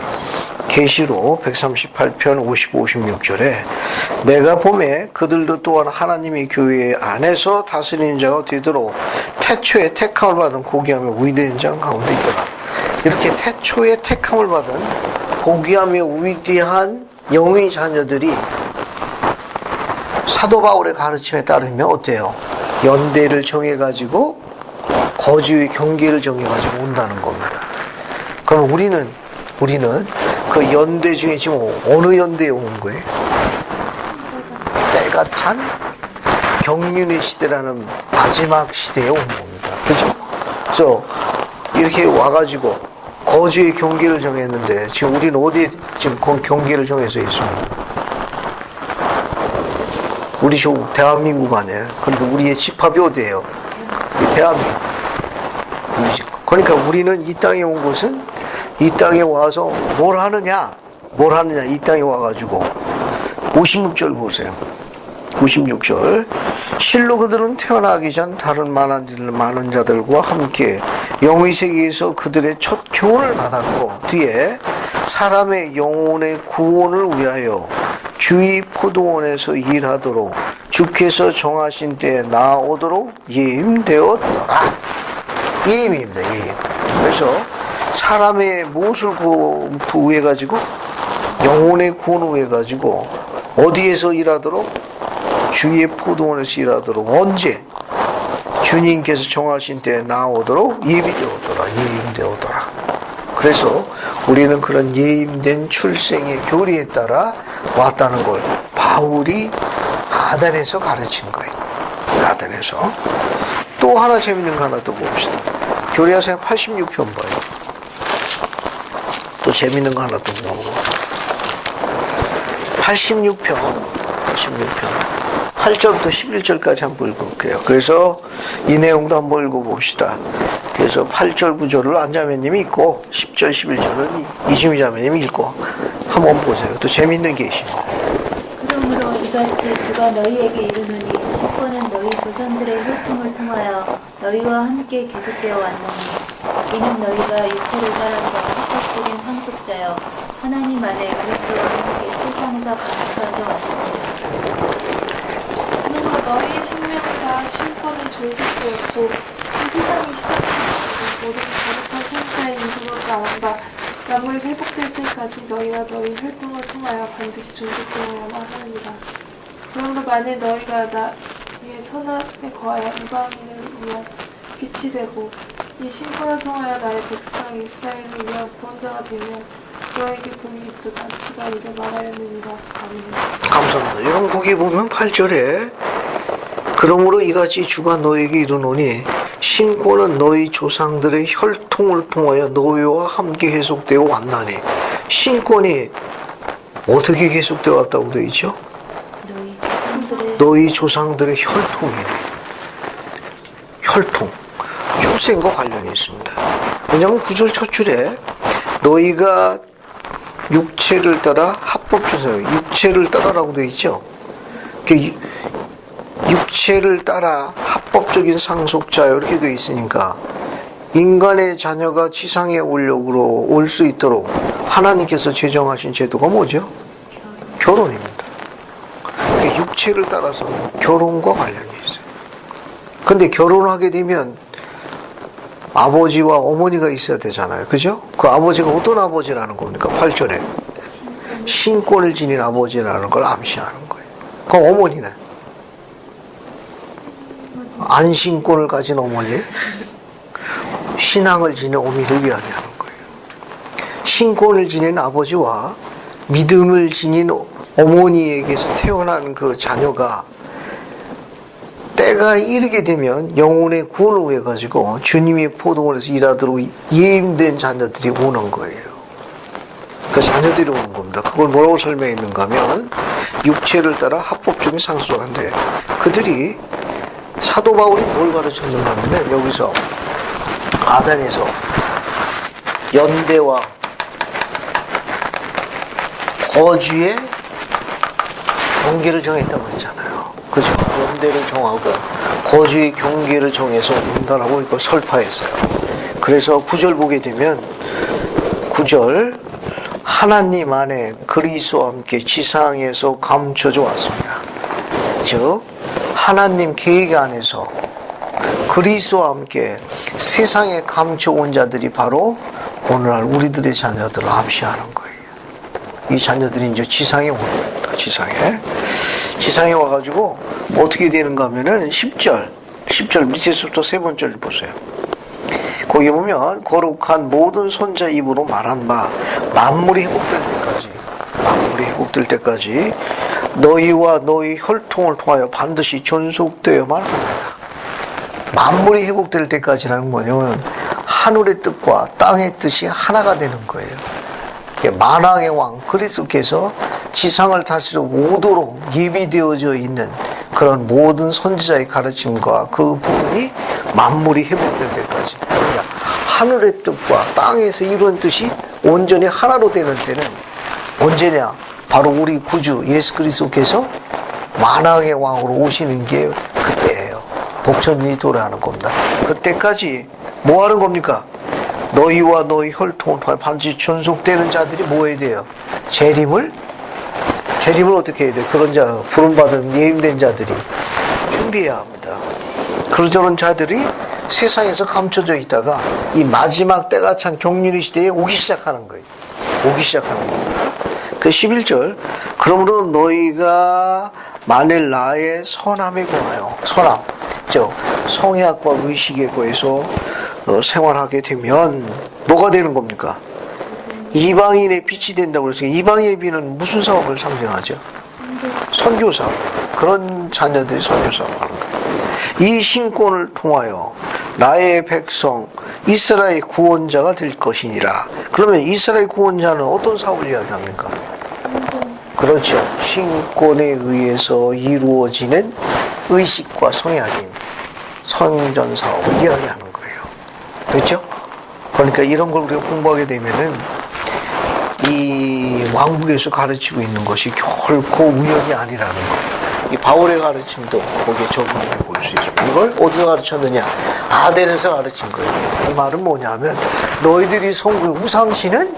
계시록 138편 55, 56절에 내가 봄에 그들도 또한 하나님의 교회 안에서 다스리는 자가 되도록 태초에 택함을 받은 고귀하며 위대한 자 가운데 있더라. 이렇게 태초에 택함을 받은 고귀하며 위대한 영의 자녀들이 사도 바울의 가르침에 따르면 어때요? 연대를 정해가지고 거주의 경계를 정해가지고 온다는 겁니다. 그럼 우리는 그 연대 중에 지금 어느 연대에 온 거예요? 때가 찬 경륜의 시대라는 마지막 시대에 온 겁니다. 그죠? 그래서 이렇게 와가지고 거주의 경계를 정했는데 지금 우리는 어디에 지금 경계를 정해서 있습니까? 우리 대한민국 안에. 그러니까 우리의 집합이 어디예요? 대한민국. 그러니까 우리는 이 땅에 온 것은 이 땅에 와서 뭘 하느냐? 이 땅에 와가지고 56절 보세요. 56절. 실로 그들은 태어나기 전 다른 많은 자들과 함께 영의 세계에서 그들의 첫 교훈을 받았고 뒤에 사람의 영혼의 구원을 위하여 주의 포도원에서 일하도록 주께서 정하신 때에 나아오도록 예임되었더라. 예임입니다. 예임. 그래서 사람의 무엇을 구해가지고 영혼의 구원을 해가지고 어디에서 일하도록? 주의 포도원에서 일하도록. 언제? 주님께서 정하신 때에 나오도록 예비되었더라. 예임되었더라. 그래서 우리는 그런 예임된 출생의 교리에 따라 왔다는 걸 바울이 아단에서 가르친 거예요. 아단에서. 또 하나 재밌는 거 하나 또 봅시다. 교리학생 86편 봐요. 또 재밌는 거 하나 또 보고. 86편 8절부터 11절까지 한번 읽어볼게요. 그래서 이 내용도 한번 읽어봅시다. 그래서 8절 9절을 안자매님이 읽고 10절 11절은 이심희 자매님이 읽고 한번 보세요. 또 재밌는 게 있습니다. 그러므로 이같이 주가 너희에게 이르노니 신권은 너희 조상들의 혈통을 통하여 너희와 함께 계속되어 왔노니 이는 너희가 육체를 따라서 합법적인 상속자여 하나님 안에 그리스도와 함께 세상에서 감수하여 왔습니다. 그러나 너희 생명과 신권은 존속되었고 이 세상이 시작되었고 모두 거룩한 천사의 인수밖에 안 한다. 만물이 회복될 때까지 너희와 너희 혈통을 통하여 반드시 존속되어야만 하느니라. 그러므로 만일 너희가 나의 선함에 거하여 이방인을 위한 빛이 되고 이 신권을 통하여 나의 백성 이스라엘을 위한 구원자가 되면 너에게 복이 있도다. 주가 이를 말하였느니라. 아멘. 감사합니다. 이런 거기 보면 8절에 그러므로 이같이 주가 너에게 이르노니 신권은 너희 조상들의 혈통을 통하여 너희와 함께 해속되어 왔나니 신권이 어떻게 계속되어 왔다고 되어 있죠? 너희 조상들의 혈통이에요. 혈통. 출생과 관련이 있습니다. 왜냐하면 9절 첫 줄에 너희가 육체를 따라 합법주세요. 육체를 따라라고 되어 있죠. 육체를 따라 합법적인 상속자 이렇게 되어 있으니까 인간의 자녀가 지상에 올 수 있도록 하나님께서 제정하신 제도가 뭐죠? 결혼입니다. 육체를 따라서 결혼과 관련이 있어요. 근데 결혼하게 되면 아버지와 어머니가 있어야 되잖아요. 그죠? 그 아버지가 어떤 아버지라는 겁니까? 8절에 신권을 지닌 아버지라는 걸 암시하는 거예요. 그럼 어머니는 안신권을 가진 어머니, 신앙을 지닌 어미를 이야기하는 거예요. 신권을 지닌 아버지와 믿음을 지닌 어머니에게서 태어난 그 자녀가 때가 이르게 되면 영혼의 구원을 위해 가지고 주님의 포도원에서 일하도록 예임된 자녀들이 오는 거예요. 그 자녀들이 오는 겁니다. 그걸 뭐라고 설명했는가 하면 육체를 따라 합법적인 상속자인데 그들이 사도 바울이 뭘 가르쳤는가 하면 여기서 아단에서 연대와 거주의 경계를 정했다고 했잖아요. 그죠? 연대를 정하고 거주의 경계를 정해서 온다라고 이걸 설파했어요. 그래서 9절 보게 되면 9절 하나님 안에 그리스도와 함께 지상에서 감춰져 왔습니다. 즉 하나님 계획 안에서 그리스도와 함께 세상에 감춰온 자들이 바로 오늘날 우리들의 자녀들을 암시하는 거예요. 이 자녀들이 이제 지상에 오는 겁니다. 지상에 와가지고 어떻게 되는가 하면은 10절 밑에서부터 세 번째를 보세요. 거기 보면 거룩한 모든 손자 입으로 말한 바 만물이 회복될 때까지 너희와 너희 혈통을 통하여 반드시 존속되어야만 합니다. 만물이 회복될 때까지라는 뭐냐면 하늘의 뜻과 땅의 뜻이 하나가 되는 거예요. 만왕의 왕 그리스도께서 지상을 다스려 오도록 예비되어져 있는 그런 모든 선지자의 가르침과 그 부분이 만물이 회복될 때까지, 그러니까 하늘의 뜻과 땅에서 이루어진 뜻이 온전히 하나로 되는 때는 언제냐? 바로 우리 구주 예수 그리스도께서 만왕의 왕으로 오시는 게 그때예요. 복천이 도래하는 겁니다. 그때까지 뭐 하는 겁니까? 너희와 너희 혈통을 반드시 존속되는 자들이 뭐 해야 돼요? 재림을 어떻게 해야 돼요? 그런 자, 부름받은 예임된 자들이 준비해야 합니다. 그런 자들이 세상에서 감춰져 있다가 이 마지막 때가 찬 경륜의 시대에 오기 시작하는 거예요. 그 11절, 그러므로 너희가 만일 나의 선함에 관하여, 즉 성약과 의식에 관해서 생활하게 되면 뭐가 되는 겁니까? 이방인의 빛이 된다고 그랬으니까 이방인의 빛은 무슨 사업을 상징하죠? 선교 사업. 그런 자녀들이 선교 사업을 하는 거예요. 이 신권을 통하여 나의 백성 이스라엘 구원자가 될 것이니라. 그러면 이스라엘 구원자는 어떤 사업을 이야기합니까? 그렇죠. 신권에 의해서 이루어지는 의식과 성약인 성전 사업을 이야기하는 거예요. 그렇죠? 그러니까 이런 걸 우리가 공부하게 되면은 이 왕국에서 가르치고 있는 것이 결코 우연이 아니라는 거예요. 이 바울의 가르침도 거기에 적용해 볼 수 있습니다. 이걸 어디서 가르쳤느냐? 아덴에서 가르친 거예요. 그 말은 뭐냐면 너희들이 섬기는 우상신은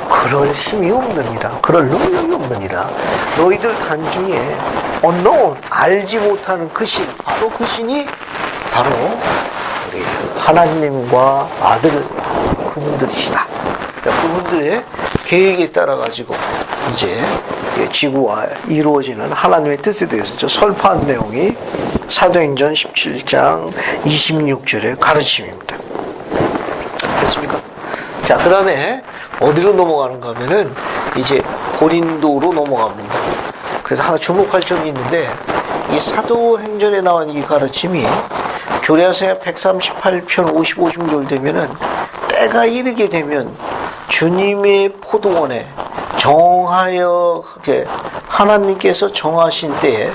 그럴 힘이 없느니라, 그럴 능력이 없느니라. 너희들 단중에 unknown, 알지 못하는 그 신, 바로 그 신이 바로 우리 하나님과 아들 그분들이시다. 그러니까 그분들의 계획에 따라 가지고 이제 지구와 이루어지는 하나님의 뜻에 대해서 설파한 내용이 사도행전 17장 26절의 가르침입니다. 됐습니까? 자, 그 다음에 어디로 넘어가는가 하면은 이제 고린도로 넘어갑니다. 그래서 하나 주목할 점이 있는데 이 사도행전에 나온 이 가르침이 교례서 138편 55중절 되면은 때가 이르게 되면 주님의 포도원에 정하여 이렇게 하나님께서 정하신 때에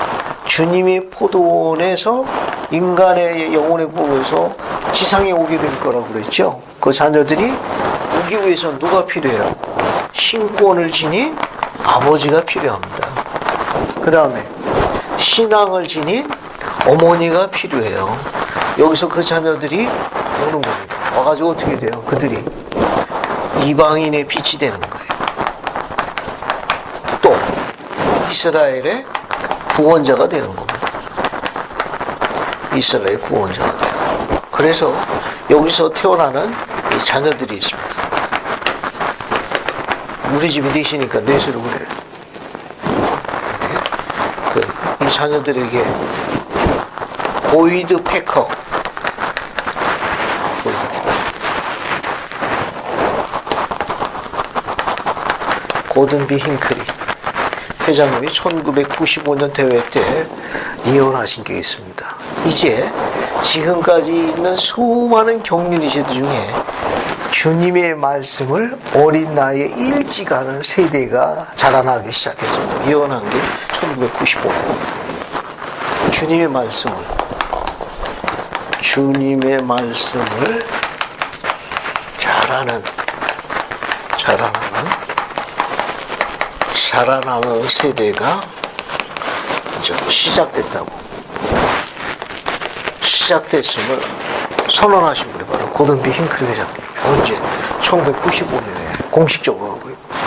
주님이 포도원에서 인간의 영혼의 복에서 지상에 오게 될 거라고 그랬죠. 그 자녀들이 오기 위해서 누가 필요해요? 신권을 지닌 아버지가 필요합니다. 그 다음에 신앙을 지닌 어머니가 필요해요. 여기서 그 자녀들이 오는 겁니다. 와가지고 어떻게 돼요? 그들이 이방인의 빛이 되는 거예요. 또 이스라엘의 구원자가 되는 겁니다. 이스라엘 구원자가 돼요. 그래서 여기서 태어나는 이 자녀들이 있습니다. 우리 집이 넷이니까 넷으로 그래요. 이 자녀들에게 보이드 패커, 고든비 힌클리 회장님이 1995년 대회 때 예언하신 게 있습니다. 이제 지금까지 있는 수많은 경륜이시들 중에 주님의 말씀을 어린 나이에 일찍 하는 세대가 자라나기 시작했습니다. 예언한 게 1995년. 주님의 말씀을 자라나는 세대가 이제 시작됐음을 선언하신 분이 바로 고든비 힌클리 회장님. 언제? 1995년에 공식적으로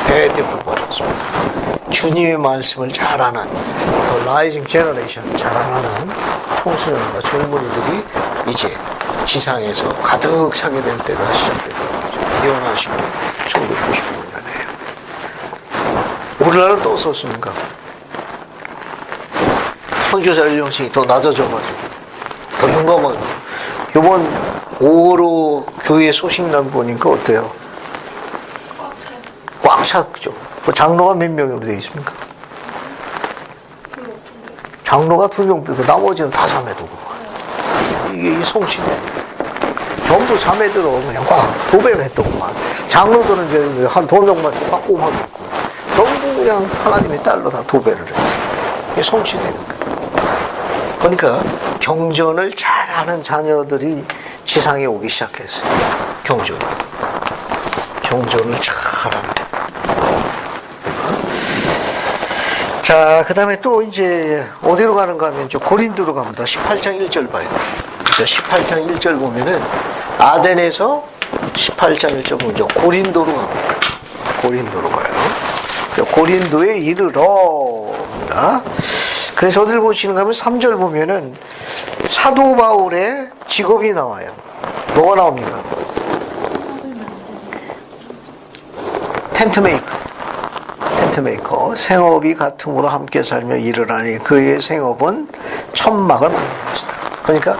대대를 받았습니다. 주님의 말씀을 잘하는 더 라이징 제너레이션 잘하는 청소년과 젊은이들이 이제 지상에서 가득 차게 될 때가 시작됐다고 예언하신 게 1995년이에요. 우리나라는 또 어떻습니까? 선교사 연령층이 더 낮아져가지고 더 용감하고 이번 5월호 교회 소식난 보니까 어때요? 꽉 찼죠. 장로가 몇 명으로 되어 있습니까? 장로가 2명 빼고 나머지는 다 자매도고 이게 성취돼. 전부 자매들은 그냥 꽉 도배를 했더구만. 장로들은 이제 한 2명만 꽉 꼬막있고 전부 그냥 하나님의 딸로 다 도배를 했어요. 이게 성취되는 거예요. 그러니까 경전을 잘하는 자녀들이 지상에 오기 시작했어요. 경전을 잘하는. 자, 그 다음에 또 이제 어디로 가는가 하면 고린도로 갑니다. 18장 1절 봐요. 18장 1절 보면은 아덴에서 18장 1절 보면 고린도로 갑니다. 고린도로 가요. 고린도에 이르러입니다. 그래서 어딜 보시는가 하면 3절 보면은 사도 바울의 직업이 나와요. 뭐가 나옵니까? 텐트 메이커. 생업이 같음으로 함께 살며 일을 하니 그의 생업은 천막을 만드는 것이다. 그러니까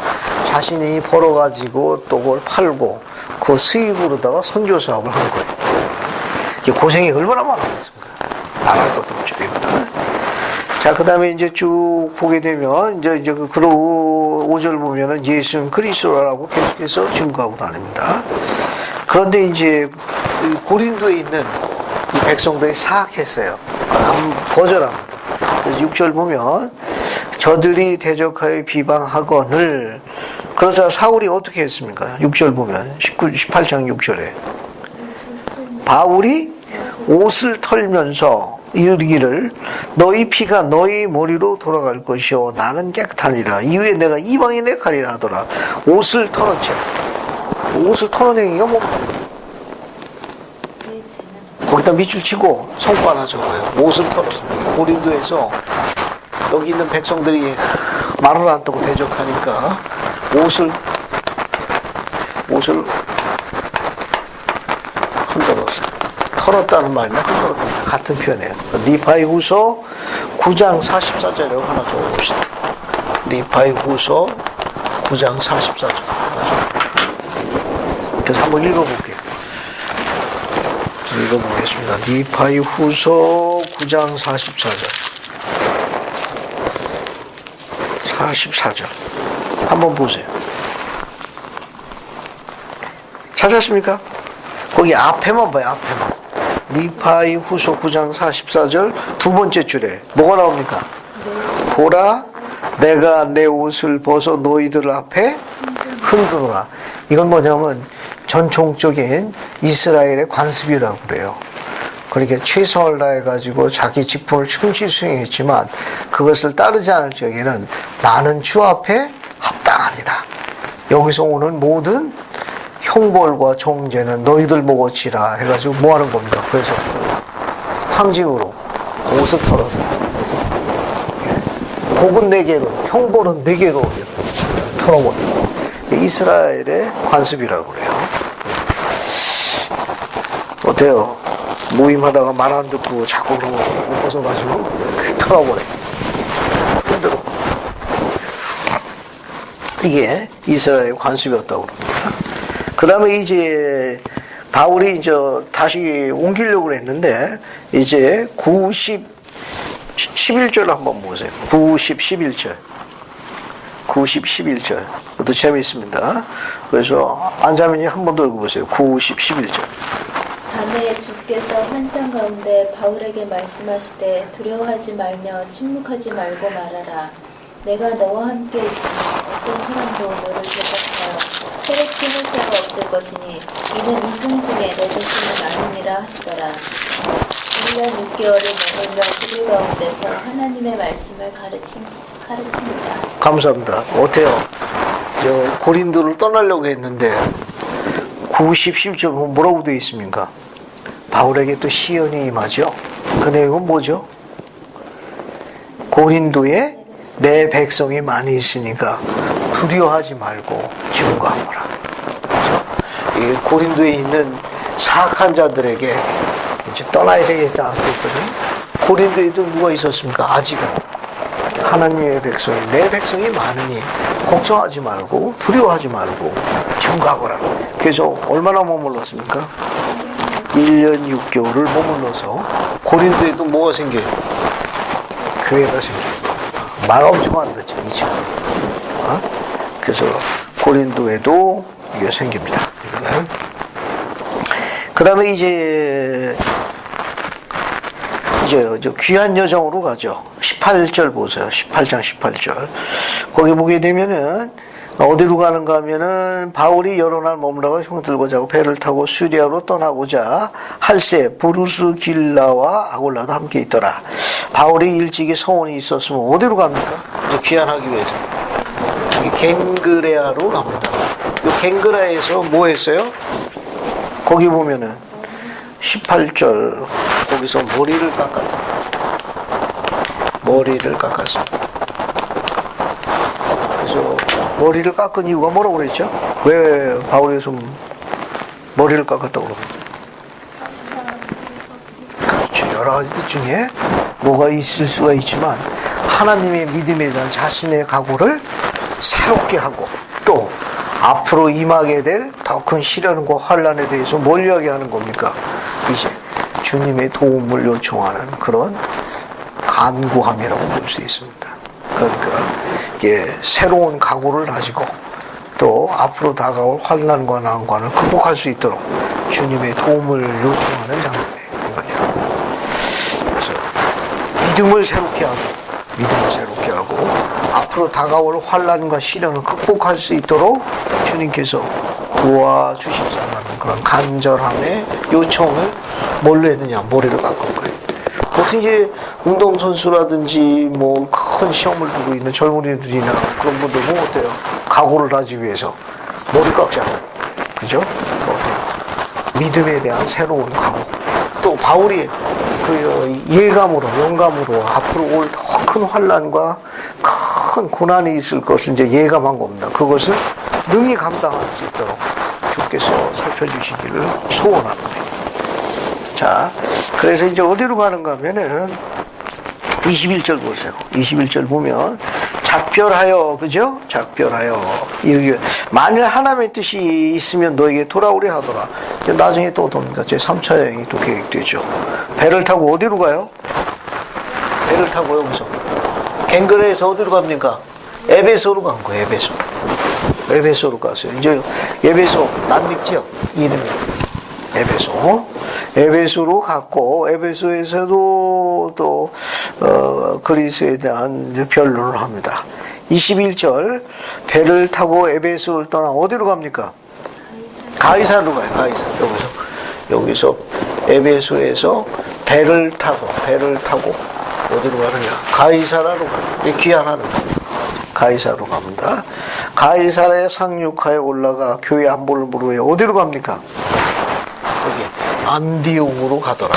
자신이 벌어가지고 또 그걸 팔고 그 수익으로다가 선교 사업을 한 거예요. 이게 고생이 얼마나 많았습니까? 안 할 것도 없죠, 이거는. 자, 그 다음에 이제 쭉 보게 되면, 이제 그러고 5절 보면은 예수는 그리스도라고 계속해서 증거하고 다닙니다. 그런데 이제 고린도에 있는 이 백성들이 사악했어요. 거절합니다. 그래서 6절 보면, 저들이 대적하여 비방하거늘, 그러자 사울이 어떻게 했습니까? 6절 보면, 18장 6절에. 바울이 옷을 털면서 이르기를 너희 피가 너희 머리로 돌아갈 것이요 나는 깨끗하니라 이후에 내가 이방인의 칼이라 하더라. 옷을 털은 채. 옷을 털은 행위가 뭡니까? 거기다 밑줄 치고 성과 하나 적어요. 옷을 털었습니다. 고린도에서 여기 있는 백성들이 말을 안 듣고 대적하니까 옷을 흔들었어요. 털었다는 말이나 흔들었다 같은 표현이에요. 리파이 후서 9장 44절이라고 하나 적어봅시다. 리파이 후서 9장 44절. 그래서 한번 읽어볼게요. 읽어보겠습니다. 리파이 후서 9장 44절. 44절. 한번 보세요. 찾았습니까? 거기 앞에만 봐요, 앞에만. 니파이 후서 9장 44절 두 번째 줄에 뭐가 나옵니까? 보라, 내가 내 옷을 벗어 너희들 앞에 흔드노라. 이건 뭐냐면 전통적인 이스라엘의 관습이라고 그래요. 그렇게 최선을 다해가지고 자기 직분을 충실히 수행했지만 그것을 따르지 않을 적에는 나는 주 앞에 합당하니라. 여기서 오는 모든 형벌과 정죄는 너희들 보고 치라 해가지고 뭐 하는 겁니까? 그래서 상징으로 옷을 털어서 복은 4개로 형벌은 4개로 털어버려요. 이스라엘의 관습이라고 그래요. 어때요? 모임하다가 말 안 듣고 자꾸 그런 거 못 벗어가지고 털어버려요. 흔들어. 이게 이스라엘 관습이었다고 그럽니다. 그 다음에 이제 바울이 이제 다시 옮기려고 했는데 이제 11절 한번 보세요. 11절. 그것도 재미있습니다. 그래서 안자민이 한 번 더 읽어보세요. 11절. 밤에 주께서 환상 가운데 바울에게 말씀하시되 두려워하지 말며 침묵하지 말고 말하라. 내가 너와 함께 있으니 어떤 사람도 너를 대적하여 세력치 할 자가 없을 것이니 이는 이승 중에 내 자신을 아느니라 하시더라. 1년 6개월을 머물러 그들 가운데서 하나님의 말씀을 가르칩니다. 감사합니다. 어때요? 고린도를 떠나려고 했는데 11절 보면 뭐라고 되어 있습니까? 바울에게 또 시연이 임하죠. 그 내용은 뭐죠? 고린도에 내 백성이 많이 있으니까 두려워하지 말고 증거하거라. 그래서 이 고린도에 있는 사악한 자들에게 이제 떠나야 되겠다 했더니 고린도에도 누가 있었습니까? 아직은 하나님의 백성이, 내 백성이 많으니 걱정하지 말고 두려워하지 말고 증거하거라. 그래서 얼마나 머물렀습니까? 1년 6개월을 머물러서 고린도에도 뭐가 생겨요? 교회가 생겨요. 말 엄청 안 듣죠, 이제. 그래서 고린도에도 이게 생깁니다. 이거는. 그 다음에 이제 귀한 여정으로 가죠. 18절 보세요. 18장 18절. 거기 보게 되면은 어디로 가는가 하면은 바울이 여러 날 머물다가 형들과 자고 배를 타고 수리아로 떠나고자 할세 부루스 길라와 아골라도 함께 있더라. 바울이 일찍이 소원이 있었으면 어디로 갑니까? 이제 귀환하기 위해서 갱그레아로 갑니다. 이 갱그레아에서 뭐 했어요? 거기 보면은 18절 거기서 머리를 깎았습니다. 그래서 머리를 깎은 이유가 뭐라고 그랬죠? 왜 바울이 머리를 깎았다고 그럽니까? 그렇죠. 여러 가지 뜻 중에 뭐가 있을 수가 있지만 하나님의 믿음에 대한 자신의 각오를 새롭게 하고 또 앞으로 임하게 될 더 큰 시련과 환난에 대해서 뭘 이야기하는 겁니까? 이제 주님의 도움을 요청하는 그런 간구함이라고 볼 수 있습니다. 그러니까 이게 새로운 각오를 가지고 또 앞으로 다가올 환난과 난관을 극복할 수 있도록 주님의 도움을 요청하는 장면이에요. 그래서 믿음을 새롭게 하고 앞으로 다가올 환난과 시련을 극복할 수 있도록 주님께서 도와주십사라는 그런 간절함의 요청을 뭘로 했느냐? 머리를 깎은 거예요. 보통 이제 운동선수라든지 뭐 큰 시험을 두고 있는 젊은이들이나 그런 분들 보면 어때요? 각오를 하기 위해서 머리 깎잖아요. 그죠? 믿음에 대한 새로운 각오. 또 바울이 그 예감으로, 영감으로 앞으로 올 더 큰 환난과 큰 고난이 있을 것을 이제 예감한 겁니다. 그것을 능히 감당할 수 있도록 주께서 살펴주시기를 소원합니다. 자, 그래서 이제 어디로 가는가 하면은 21절 보세요. 21절 보면 작별하여, 그죠? 작별하여. 만일 하나님의 뜻이 있으면 너에게 돌아오려 하더라. 나중에 또 돕니다. 제 3차 여행이 또 계획되죠. 배를 타고 어디로 가요? 배를 타고 여기서 갱그레에서 어디로 갑니까? 에베소로 간 거예요. 에베소로 갔어요. 이제 에베소 난립지역 이름이 에베소. 에베소로 갔고 에베소에서도 또 그리스도에 대한 변론을 합니다. 21절 배를 타고 에베소를 떠나 어디로 갑니까? 가이사르로 가요. 여기서 에베소에서 배를 타고 어디로 가느냐? 가이사라로 가요. 귀환하는 거예요. 가이사로 갑니다. 가이사라의 상륙하에 올라가 교회 안보를 물어요. 어디로 갑니까? 여기 안디옥으로 가더라.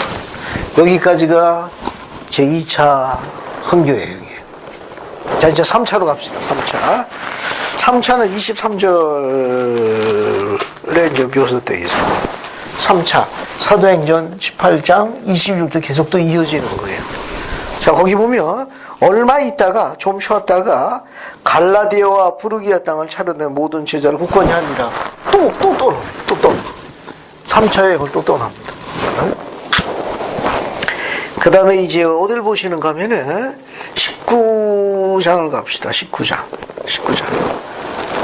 여기까지가 제2차 선교 여행이에요. 자, 이제 3차로 갑시다. 3차는 23절에 이제 묘사되어 있어요. 3차 사도행전 18장 20절부터 계속 또 이어지는 거예요. 자, 거기 보면 얼마 있다가 좀 쉬었다가 갈라디아와 부르기아 땅을 차려낸 모든 제자를 굳건히 하니라. 또 3차 여행을 또 떠납니다. 그 다음에 이제 어딜 보시는가 하면은 19장을 갑시다. 19장.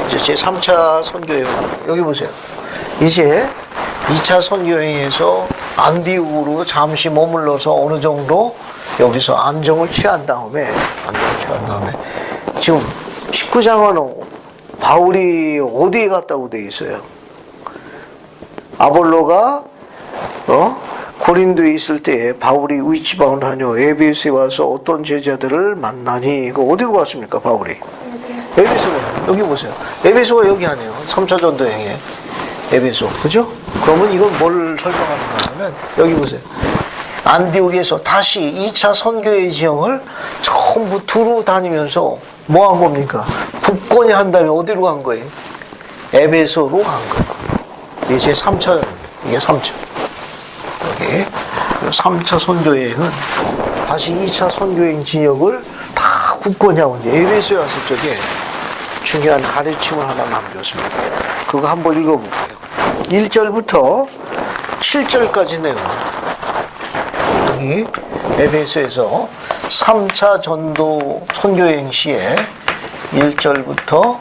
이제 제 3차 선교여행. 여기 보세요. 이제 2차 선교여행에서 안디옥으로 잠시 머물러서 어느 정도 여기서 안정을 취한 다음에 지금 19장은 바울이 어디에 갔다고 돼 있어요? 아볼로가 고린도에 있을 때 바울이 위치방을 하뇨 에베소에 와서 어떤 제자들을 만나니 이거 어디로 갔습니까 바울이? 에베소가 여기 보세요. 에베소가 여기 아니에요. 3차 전도 여행에 에베소 그죠? 그러면 이건 뭘 설명하는 거냐면 여기 보세요. 안디옥에서 다시 2차 선교의 지형을 전부 두루 다니면서 뭐 한 겁니까? 굳건히 한 다음에 어디로 간 거예요? 에베소로 간 거예요. 이게 제 3차 이게 3차 여기 3차 선교여행은 다시 2차 선교여행 지역을 다 굳건히 하고 이제 에베소에 왔을 적에 중요한 가르침을 하나 남겼습니다. 그거 한번 읽어볼게요. 1절부터 7절까지 내용. 여기 에베소에서 3차 전도 선교여행 시에 1절부터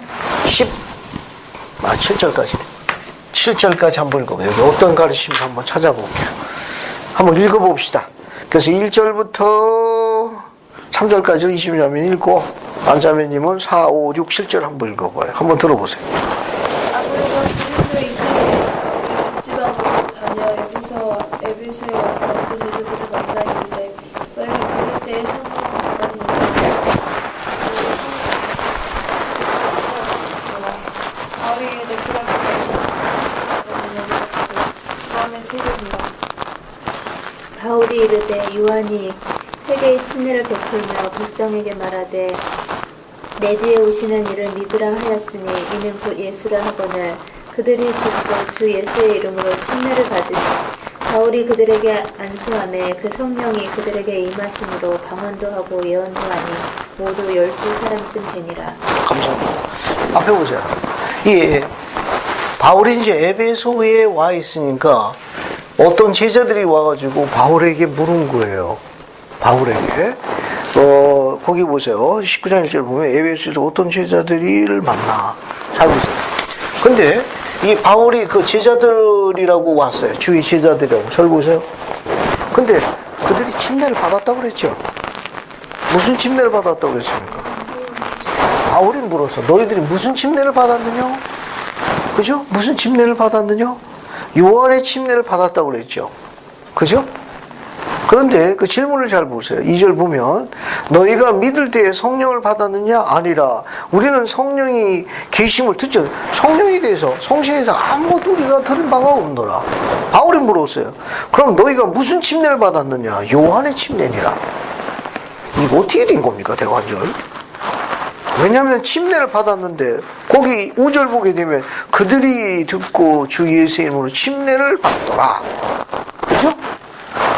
7절까지 한번 읽어볼게요. 여기 어떤 가르침을 한번 찾아볼게요. 한번 읽어봅시다. 그래서 1절부터 3절까지 20년 읽고 안자매님은 4, 5, 6, 7절 한번 읽어봐요. 한번 들어보세요. 아브라함 그리스도에 있을 때 지방으로 다녀 에베소에 와서 그 제자들을 만나는데 너희가 부를 때에 성령을 받았는데 바울에게 내프라고 다음에 세례입니다. 바울이 이르되 요한이 세계의 침례를 베풀며 백성에게 말하되 내 뒤에 오시는 이를 믿으라 하였으니 이는 곧 예수라 하거늘 그들이 듣고 주 예수의 이름으로 침례를 받으니 바울이 그들에게 안수하매 그 성령이 그들에게 임하심으로 방언도 하고 예언도 하니 모두 12사람쯤 되니라. 감사합니다. 앞에 보세요. 예, 바울이 이제 에베소에 와 있으니까 어떤 제자들이 와가지고 바울에게 물은 거예요. 바울에게. 거기 보세요. 19장 1절 보면 에베소에서 어떤 제자들을 만나. 잘 보세요. 근데 이 바울이 그 제자들이라고 왔어요. 주의 제자들이라고. 잘 보세요. 근데 그들이 침례를 받았다고 그랬죠. 무슨 침례를 받았다고 그랬습니까? 바울이 물어서 너희들이 무슨 침례를 받았느냐? 그죠? 무슨 침례를 받았느냐? 요한의 침례를 받았다고 그랬죠. 그죠? 그런데 그 질문을 잘 보세요. 2절 보면 너희가 믿을 때에 성령을 받았느냐? 아니라 우리는 성령이 계심을 듣죠. 성령에 대해서 성신에서 아무것도 우리가 들은 바가 없노라. 바울이 물었어요. 그럼 너희가 무슨 침례를 받았느냐? 요한의 침례니라. 이거 어떻게 된 겁니까? 대관절. 왜냐하면 침례를 받았는데 거기 5절 보게 되면 그들이 듣고 주 예수의 이름으로 침례를 받더라. 그죠?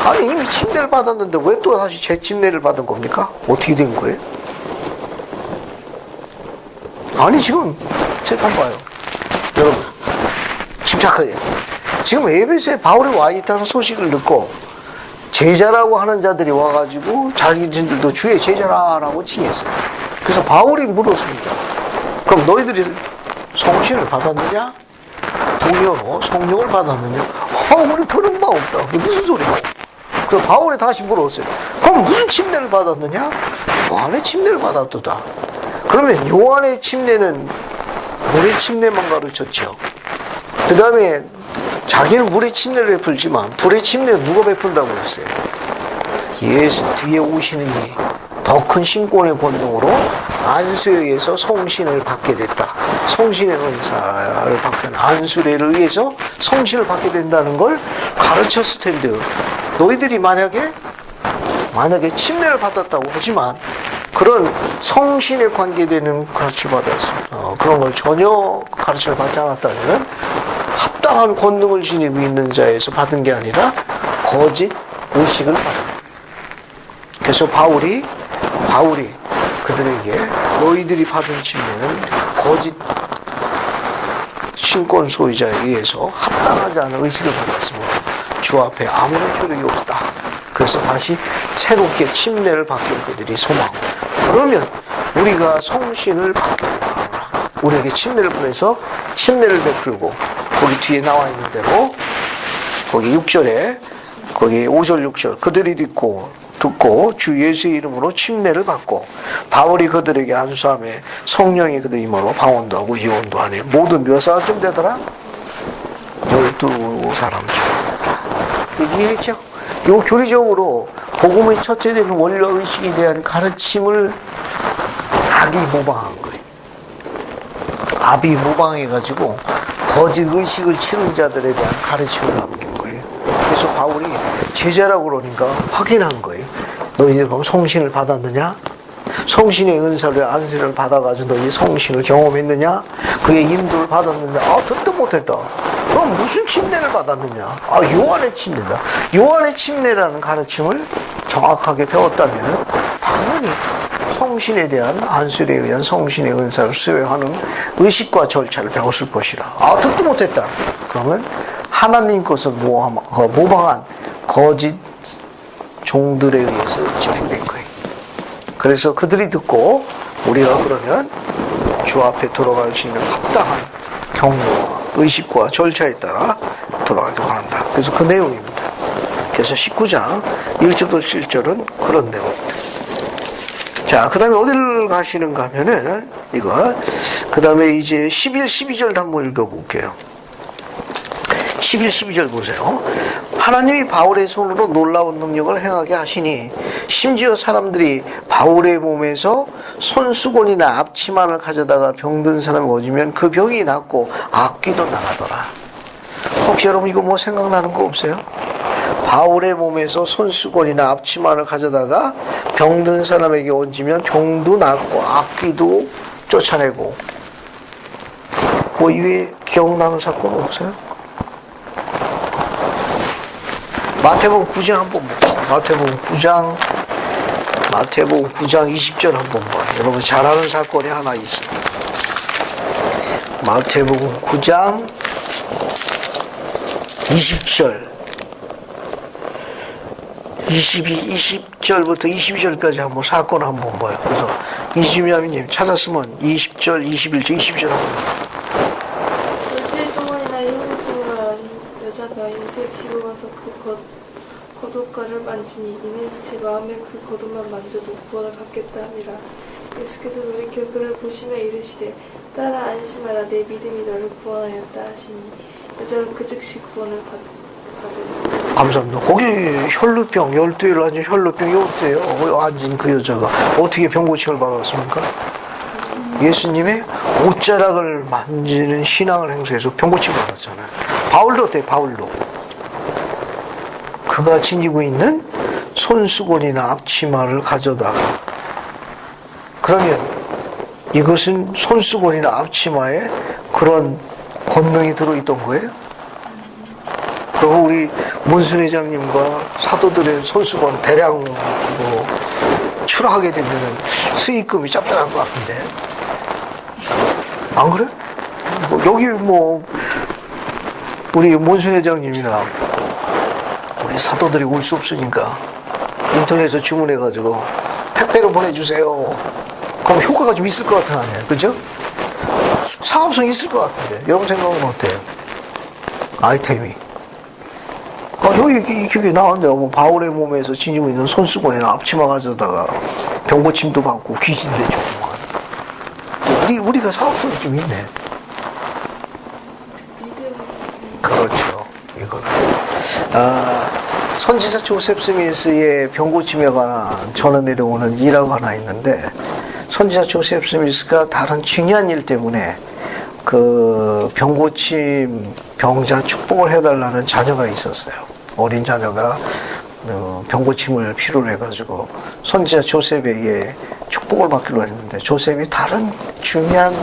아니 이미 침례를 받았는데 왜 또 다시 재침례를 받은 겁니까? 어떻게 된 거예요? 아니 지금 한번 봐요. 여러분 침착하게. 지금 에베소에 바울이 와 있다는 소식을 듣고 제자라고 하는 자들이 와가지고 자기들도 주의 제자라고 칭했어요. 그래서 바울이 물었습니다. 그럼 너희들이 성신을 받았느냐? 동의어로 성령을 받았느냐? 우리 들은 바 없다. 그게 무슨 소리야? 그럼 바울이 다시 물었어요. 그럼 무슨 침례를 받았느냐? 요한의 침례를 받았도다. 그러면 요한의 침례는 물의 침례만 가르쳤죠. 그 다음에 자기는 물의 침례를 베풀지만 불의 침례는 누가 베푼다고 했어요? 예수 뒤에 오시는 이 더 큰 신권의 권능으로 안수에 의해서 성신을 받게 됐다. 성신의 은사를 받게 안수례를 의해서 성신을 받게 된다는 걸 가르쳤을 텐데 너희들이 만약에 침례를 받았다고 하지만 그런 성신에 관계되는 가르침을 받았습니다. 그런 걸 전혀 가르침을 받지 않았다면 합당한 권능을 지니고 있는 자에서 받은 게 아니라 거짓 의식을 받은 거예요. 그래서 바울이 그들에게 너희들이 받은 침례는 거짓 신권 소유자에 의해서 합당하지 않은 의식을 받았으므로 주 앞에 아무런 효력이 없다. 그래서 다시 새롭게 침례를 받길 그들이 소망하고 그러면 우리가 성신을 받게 되라. 우리에게 침례를 보내서 침례를 베풀고 거기 뒤에 나와 있는 대로 거기 6절에 거기 5절 6절 그들이 듣고 주 예수의 이름으로 침례를 받고 바울이 그들에게 안수함에 성령이 그들 힘으로 방언도 하고 예언도 하네. 모두 몇 사람쯤 되더라? 12사람쯤 되더라. 이해했죠? 이 교리적으로 복음의 첫째 되는 원료의식에 대한 가르침을 악이 모방한 거예요. 악이 모방해가지고 거짓 의식을 치는 자들에 대한 가르침을 남긴 거예요. 그래서 바울이 제자라고 그러니까 확인한 거예요. 너희들 그럼 성신을 받았느냐? 성신의 은사를 안수를 받아가지고 너희 성신을 경험했느냐? 그의 인도를 받았느냐? 듣도 못했다. 그럼 무슨 침례를 받았느냐? 요한의 침례다. 요한의 침례라는 가르침을 정확하게 배웠다면 당연히 성신에 대한 안수에 의한 성신의 은사를 수여하는 의식과 절차를 배웠을 것이라. 듣도 못했다. 그러면 하나님 것을 모방한 거짓 종들에 의해서 집행된 거예요. 그래서 그들이 듣고 우리가 그러면 주 앞에 돌아갈 수 있는 합당한 경로와 의식과 절차에 따라 돌아가기로 한다. 그래서 그 내용입니다. 그래서 19장 1절부터 7절은 그런 내용입니다. 자, 그 다음에 어디를 가시는가 하면은 그 다음에 이제 11, 12절 한번 읽어볼게요. 11, 12절 보세요. 하나님이 바울의 손으로 놀라운 능력을 행하게 하시니 심지어 사람들이 바울의 몸에서 손수건이나 앞치마를 가져다가 병든 사람이 오지면 그 병이 낫고 악귀도 나가더라. 혹시 여러분 이거 뭐 생각나는 거 없어요? 바울의 몸에서 손수건이나 앞치마를 가져다가 병든 사람에게 얹으면 병도 낫고 악귀도 쫓아내고 뭐 이외에 기억나는 사건 없어요? 마태복음 9장 한번 봅시다. 마태복음 9장 20절 한번 봐요. 여러분 잘 아는 사건이 하나 있어요. 마태복음 9장 20절 20절부터 22절까지 한번 사건 한번 봐요. 그래서 이주미아미님 찾았으면 20절, 21절, 22절 한번 봐요. 일주일 동안이나 혈루증을 앓은 여자가 예수의 뒤로 가서 그 겉옷가를 만지니 이는 제 마음에 그 겉옷만 만져도 구원을 받겠다 함이라. 예수께서 돌이켜 그를 보시며 이르시되 딸아 안심하라 내 믿음이 너를 구원하였다 하시니 여자가 그 즉시 구원을 받으니 감사합니다. 거기 혈루병 12일 앉은 혈루병이 어때요? 앉은 그 여자가 어떻게 병고침을 받았습니까? 예수님의 옷자락을 만지는 신앙을 행사해서 병고침을 받았잖아요. 바울도 어때요? 바울도 그가 지니고 있는 손수건이나 앞치마를 가져다가 그러면 이것은 손수건이나 앞치마에 그런 권능이 들어있던 거예요? 그리고 우리 문순 회장님과 사도들의 손수건 대량 출하하게 되면 수익금이 짭짤할 것 같은데 안 그래? 여기 우리 문순 회장님이나 우리 사도들이 올 수 없으니까 인터넷에서 주문해가지고 택배로 보내주세요. 그럼 효과가 좀 있을 것 같은 아니에요? 그죠? 사업성이 있을 것 같은데 여러분 생각은 어때요? 아이템이 여기 이렇게 나왔는데요. 뭐 바울의 몸에서 지니고 있는 손수건이나 앞치마 가져다가 병고침도 받고 귀신대 주고. 우리가 사업성이 좀 있네. 그렇죠. 이거는. 선지자 조셉 스미스의 병고침에 관한 전해 내려오는 일화가 하나 있는데, 선지자 조셉 스미스가 다른 중요한 일 때문에 그 병고침 병자 축복을 해달라는 자녀가 있었어요. 어린 자녀가 병고침을 필요로 해가지고 선지자 조셉에게 축복을 받기로 했는데, 조셉이 다른 중요한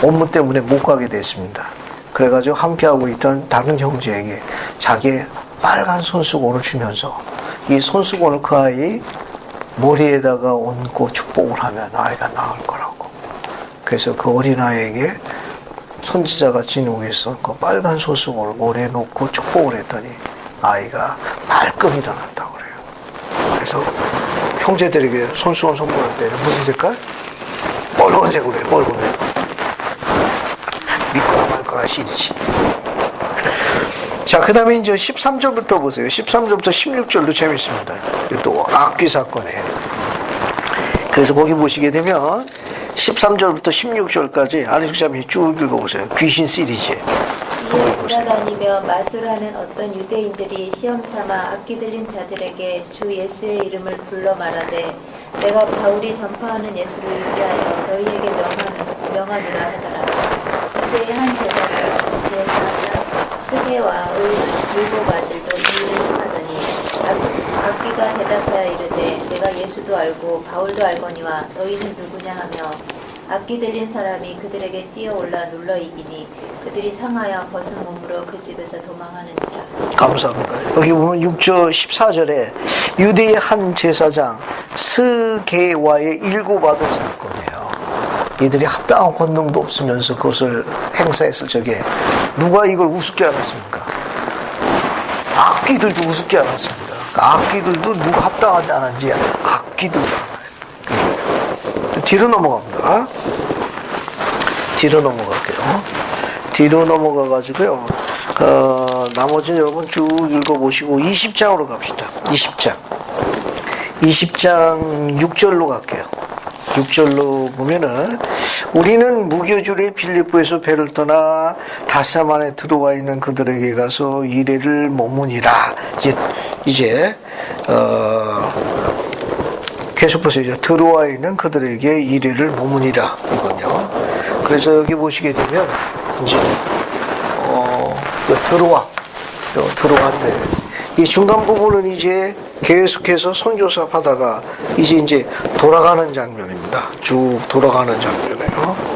업무 때문에 못 가게 됐습니다. 그래가지고 함께하고 있던 다른 형제에게 자기의 빨간 손수건을 주면서 이 손수건을 그 아이 머리에다가 얹고 축복을 하면 아이가 나을 거라고. 그래서 그 어린아이에게 선지자가 지니고 있어 그 빨간 손수건을 머리에 놓고 축복을 했더니 아이가 말끔 일어났다고 그래요. 그래서 형제들에게 손수건 선물할 때는 무슨 색깔? 빨간색으로 해요. 빨간색. 믿거나 말거나 시리지. 자, 그 다음에 이제 13절부터 보세요. 13절부터 16절도 재밌습니다. 또 악귀 사건이에요. 그래서 거기 보시게 되면 13절부터 16절까지 안식자님이 쭉 읽어보세요. 귀신 시리즈. 이에 돌아다니며 마술하는 어떤 유대인들이 시험삼아 악기 들린 자들에게 주 예수의 이름을 불러 말하되 내가 바울이 전파하는 예수를 의지하여 너희에게 명하노라 하더라. 그때의 한 제자가 스게와의 일곱 아들도 이를 하더니 악귀가 대답하여 이르되 내가 예수도 알고 바울도 알거니와 너희는 누구냐 하며 악기 들린 사람이 그들에게 뛰어올라 눌러 이기니 그들이 상하여 벗은 몸으로 그 집에서 도망하는지라. 감사합니다. 여기 보면 6절 14절에 유대의 한 제사장 스게와의 일곱 아들 사건이에요. 이들이 합당한 권능도 없으면서 그것을 행사했을 적에 누가 이걸 우습게 알았습니까? 악귀들도 우습게 알았습니다. 악귀들도 누가 합당하지 않은지 악귀들도 알아요. 뒤로 넘어갑니다. 뒤로 넘어갈게요. 뒤로 넘어가가지고요. 나머지는 여러분 쭉 읽어보시고 20장으로 갑시다. 20장 6절로 갈게요. 6절로 보면은 우리는 무교주의 빌립보에서 배를 떠나 다사만에 들어와 있는 그들에게 가서 이레를 머무니라. 이제 계속 보세요. 이제 들어와 있는 그들에게 이레를 머무니라 이거요. 그래서 여기 보시게 되면 이제 들어왔네. 이 중간 부분은 이제 계속해서 선교사 하다가 이제 돌아가는 장면입니다. 쭉 돌아가는 장면이에요.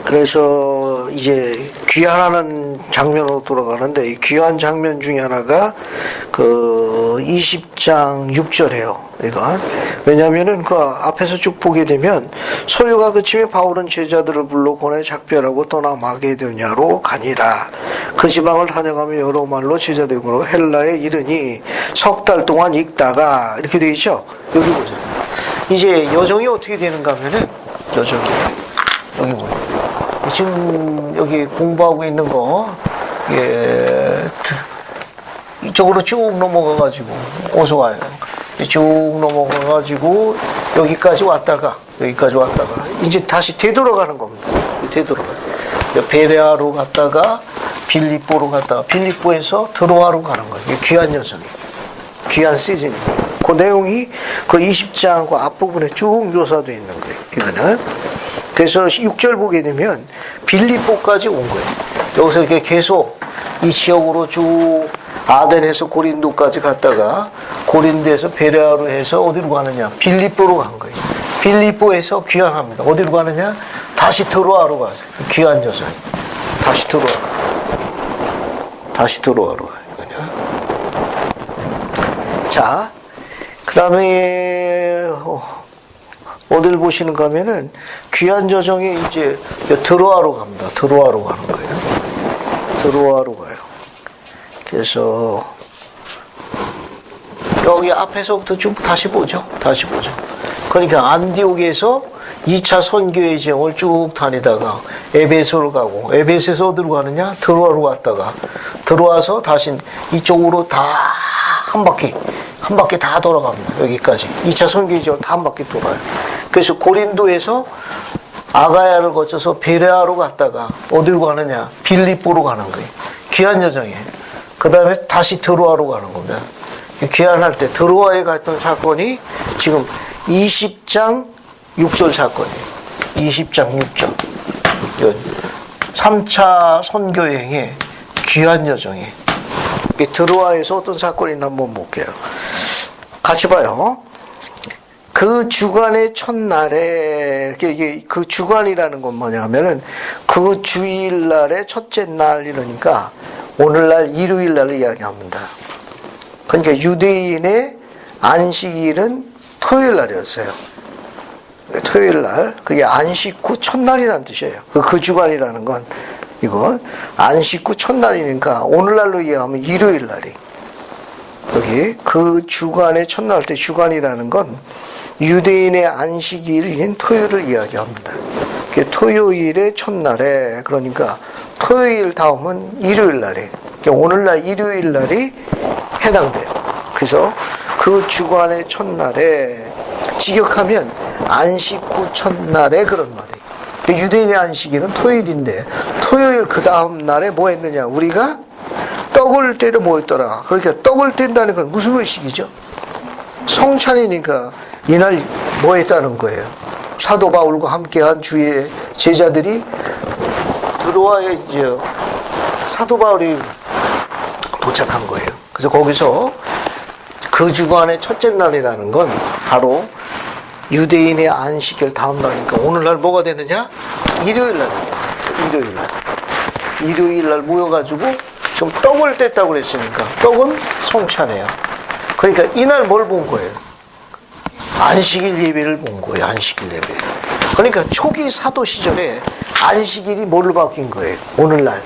그래서 이제 귀환하는 장면으로 돌아가는데 이 귀환 장면 중에 하나가 그 20장 6절이에요. 이건 왜냐하면은 그 앞에서 쭉 보게 되면 소요가 그침에 바울은 제자들을 불러 고뇌 작별하고 떠나 마게도냐로 가니라. 그 지방을 다녀가며 여러 말로 제자들으로 헬라에 이르니 석 달 동안 있다가 이렇게 되어 있죠. 여기 보세요. 이제 여정이 어떻게 되는가 하면은 여정이 여기 보세요. 지금 여기 공부하고 있는 거 이쪽으로 쭉 넘어가가지고 어서 와요. 쭉 넘어가가지고 여기까지 왔다가 이제 다시 되돌아가는 겁니다. 되돌아가요. 베레아로 갔다가 빌립보로 갔다가 빌립보에서 드로아로 가는 거예요. 귀한 여정이, 귀한 시즌이. 그 내용이 그 20장 그 앞부분에 쭉 묘사되어 있는 거예요. 이거는. 그래서 6절 보게 되면 빌립보까지 온 거예요. 여기서 이렇게 계속 이 지역으로 쭉 아덴에서 고린도까지 갔다가 고린도에서 베레아로 해서 어디로 가느냐? 빌립보로 간 거예요. 빌립보에서 귀환합니다. 어디로 가느냐? 다시 드로아로 가세요. 귀한 여정. 다시 드로아로 가요. 자, 그 다음에 어딜 보시는가 하면은 귀한 여정에 이제 드로아로 갑니다. 드로아로 가는 거예요. 드로아로 가요. 그래서 여기 앞에서부터 쭉 다시 보죠. 그러니까 안디옥에서 2차 선교의 지형을 쭉 다니다가 에베소로 가고 에베소에서 어디로 가느냐? 드로아로 갔다가 들어와서 다시 이쪽으로 다 한 바퀴 다 돌아갑니다. 여기까지 2차 선교지역으로 다 한 바퀴 돌아요. 그래서 고린도에서 아가야를 거쳐서 베레아로 갔다가 어디로 가느냐? 빌립보로 가는 거예요. 귀환 여정이에요. 그 다음에 다시 드로아로 가는 겁니다. 귀환할 때 드로아에 갔던 사건이 지금 20장 6절 사건이에요. 20장 6절. 3차 선교여행의 귀환 여정이에요. 드로아에서 어떤 사건이 있나 한번 볼게요. 같이 봐요. 그 주간의 첫날에, 그 주간이라는 건 뭐냐면은 그 주일날의 첫째 날 이러니까 오늘날 일요일날을 이야기합니다. 그러니까 유대인의 안식일은 토요일날이었어요. 토요일날, 그게 안식 후 첫날이라는 뜻이에요. 그 주간이라는 건 이건 안식 후 첫날이니까 오늘날로 이해하면 일요일날이. 여기 그 주간의 첫날 때 주간이라는 건 유대인의 안식일인 토요일을 이야기합니다. 토요일의 첫날에, 그러니까 토요일 다음은 일요일날에, 오늘날 일요일날이 해당돼요. 그래서 그 주간의 첫날에 직역하면 안식 후 첫날에 그런 말이에요. 유대인의 안식일은 토요일인데 토요일 그 다음 날에 뭐 했느냐? 우리가 떡을 떼려 뭐 했더라. 그러니까 떡을 뗀다는 건 무슨 의식이죠? 성찬이니까 이날 뭐 했다는 거예요. 사도 바울과 함께한 주의 제자들이 드로아에 이제 사도 바울이 도착한 거예요. 그래서 거기서 그 주간의 첫째 날이라는 건 바로 유대인의 안식일 다음 날이니까 오늘날 뭐가 되느냐? 일요일 날 모여가지고 좀 떡을 뗐다고 그랬으니까 떡은 성찬이에요. 그러니까 이날 뭘 본 거예요? 안식일 예배를 본 거예요. 안식일 예배. 그러니까 초기 사도 시절에 안식일이 뭘로 바뀐 거예요? 오늘날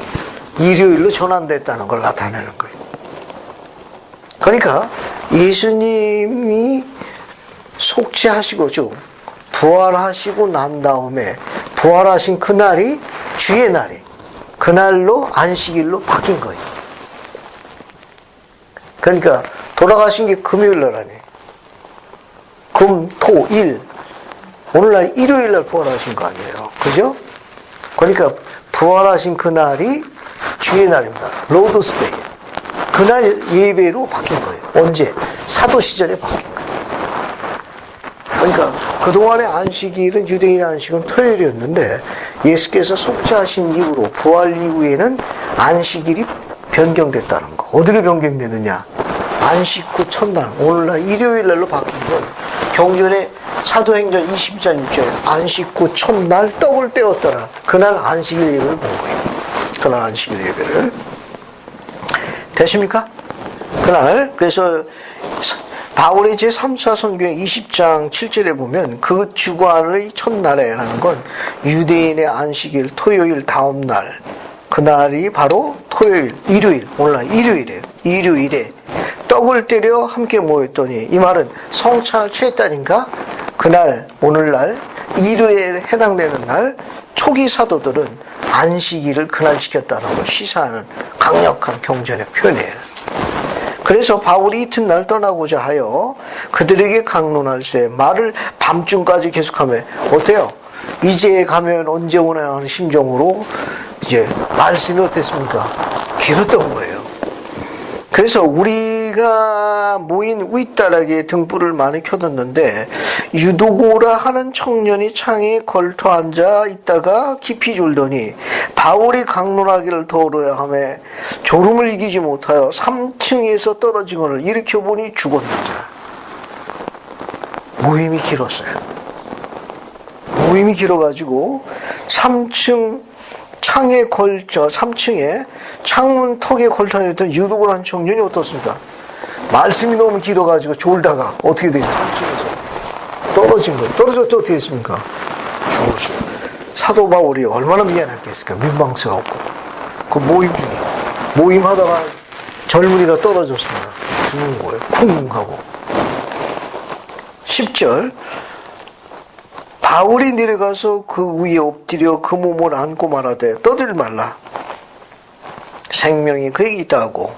일요일로 전환됐다는 걸 나타내는 거예요. 그러니까 예수님이 속죄하시고 부활하시고 난 다음에 부활하신 그날이 주의 날이 그날로 안식일로 바뀐 거예요. 그러니까 돌아가신 게 금요일 날 아니에요. 금, 토, 일. 오늘날 일요일 날 부활하신 거 아니에요. 그죠? 그러니까 부활하신 그날이 주의 날입니다. 로드스데이. 그날 예배로 바뀐 거예요. 언제? 사도 시절에 바뀐 거예요. 그러니까 그동안의 안식일은 유대인의 안식은 토요일이었는데 예수께서 속죄하신 이후로 부활 이후에는 안식일이 변경됐다는 거. 어디로 변경되느냐? 안식 후 첫날, 오늘날 일요일날로 바뀐 건 경전의 사도행전 22장 6절 안식 후 첫날 떡을 떼었더라. 그날 안식일 예배를 본 거예요. 그날 안식일 예배를. 되십니까? 그날 그래서 바울의 제3차 선교의 20장 7절에 보면 그 주간의 첫날에라는 건 유대인의 안식일 토요일 다음 날 그날이 바로 토요일, 일요일, 오늘날 일요일이에요. 일요일에 떡을 때려 함께 모였더니 이 말은 성찬을 취했다니까 그날 오늘날 일요일에 해당되는 날 초기 사도들은 안식일을 그날 지켰다는 걸 시사하는 강력한 경전의 표현이에요. 그래서 바울이 이튿날 떠나고자 하여 그들에게 강론할세 말을 밤중까지 계속하며 어때요? 이제 가면 언제 오나 하는 심정으로 이제 말씀이 어땠습니까? 길었던 거예요. 그래서 우리가 모인 윗다락에 등불을 많이 켜뒀는데 유도고라 하는 청년이 창에 걸터 앉아 있다가 깊이 졸더니 바울이 강론하기를 더러야 하며 졸음을 이기지 못하여 3층에서 떨어지거늘 일으켜보니 죽었느니라. 모임이 길었어요. 모임이 길어가지고 3층 창에 걸쳐 3층에 창문 턱에 걸쳐있던 유도고라는 청년이 어떻습니까? 말씀이 너무 길어가지고 졸다가 어떻게 되냐? 3층에서 떨어진 거예요. 떨어졌죠? 어떻게 했습니까? 죽었어요. 사도 바울이 얼마나 미안했겠습니까? 민망스럽고 그 모임 중에 모임하다가 젊은이가 떨어졌습니다. 죽은 거예요. 쿵 하고 10절 바울이 내려가서 그 위에 엎드려 그 몸을 안고 말하되 떠들지 말라. 생명이 그에게 있다고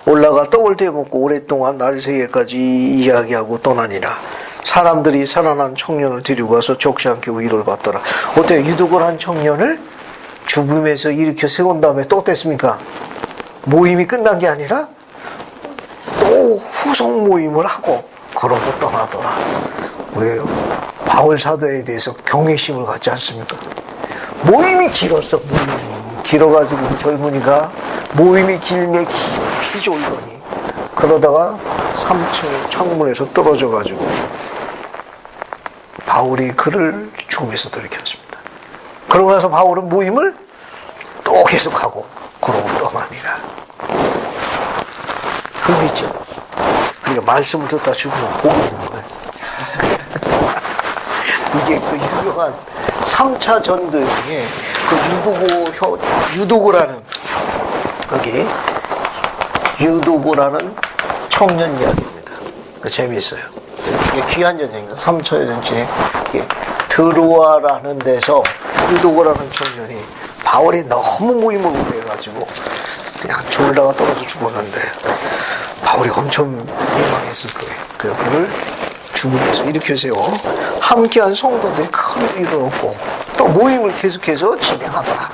올라가 떡을 떼먹고 오랫동안 날 새게까지 이야기하고 떠나니라. 사람들이 살아난 청년을 데리고 와서 적지 않게 위로를 받더라. 어때요? 유독을 한 청년을 죽음에서 일으켜 세운 다음에 또 어땠습니까? 모임이 끝난 게 아니라 또 후속 모임을 하고 그러고 떠나더라. 우리 바울 사도에 대해서 경외심을 갖지 않습니까? 모임이 길었어. 모임이 길어가지고 젊은이가 모임이 길면 깊이 졸더니 그러다가 3층 창문에서 떨어져가지고 바울이 그를 죽음에서 돌이켰습니다. 그러고 나서 바울은 모임을 또 계속하고 그러고 떠납니다. 흠이죠. 그러니까 말씀을 듣다 죽으면 복이 있는 거예요. 이게 그 유명한 3차 전도 중에 그 유도고라는 여기 유도고라는 청년 이야기입니다. 그 재미있어요. 이게 귀한 전쟁입니다. 3차 전쟁에 드로아라는 데서 유도고라는 청년이 바울이 너무 모임을 오래 해가지고 그냥 졸다가 떨어져 죽었는데 바울이 엄청 민망했을 거예요. 그를 죽음에서 일으켜 세워 함께한 성도들이 큰 일을 얻고 또 모임을 계속해서 진행하더라.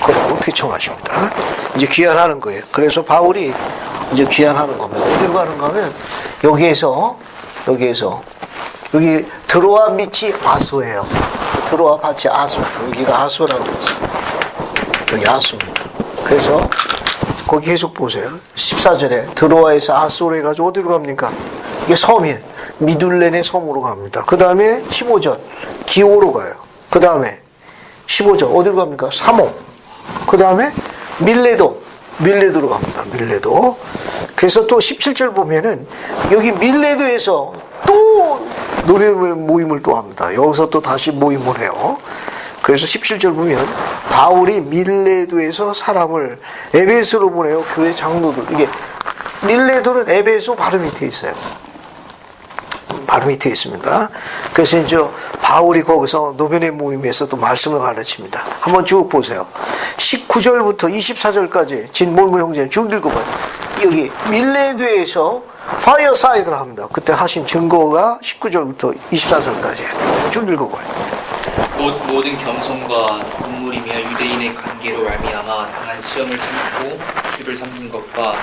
그러고 퇴청하십니다. 이제 귀환하는 거예요. 그래서 바울이 이제 귀환하는 겁니다. 어디로 가는가 하면 여기 드로아 밑이 아소예요. 드로아 밭이 아소. 여기가 아소라고 했어요. 여기 아소입니다. 그래서 거기 계속 보세요. 14절에 드로아에서 아소로 해가지고 어디로 갑니까? 이게 섬이에요. 미둘렌의 섬으로 갑니다. 그 다음에 15절 기오로 가요. 그 다음에 15절 어디로 갑니까? 사모. 그 다음에 밀레도로 갑니다. 밀레도. 그래서 또 17절 보면은 여기 밀레도에서 또 노래 모임을 또 합니다. 여기서 또 다시 모임을 해요. 그래서 17절 보면 바울이 밀레도에서 사람을 에베소로 보내요. 교회 장로들. 이게 밀레도는 에베소 바로 밑에 있어요. 바로 밑에 있습니다. 그래서 이제 바울이 거기서 노변의 모임에서 또 말씀을 가르칩니다. 한번 쭉 보세요. 19절부터 24절까지 진몰모 형제는 쭉 읽어봐요. 여기 밀레도에서 파이어사이드를 합니다. 그때 하신 증거가 19절부터 24절까지 쭉 읽어봐요. 모든 겸손과 눈물이며 유대인의 관계로 말미암아 당한 시험을 참고 주를 섬긴 것과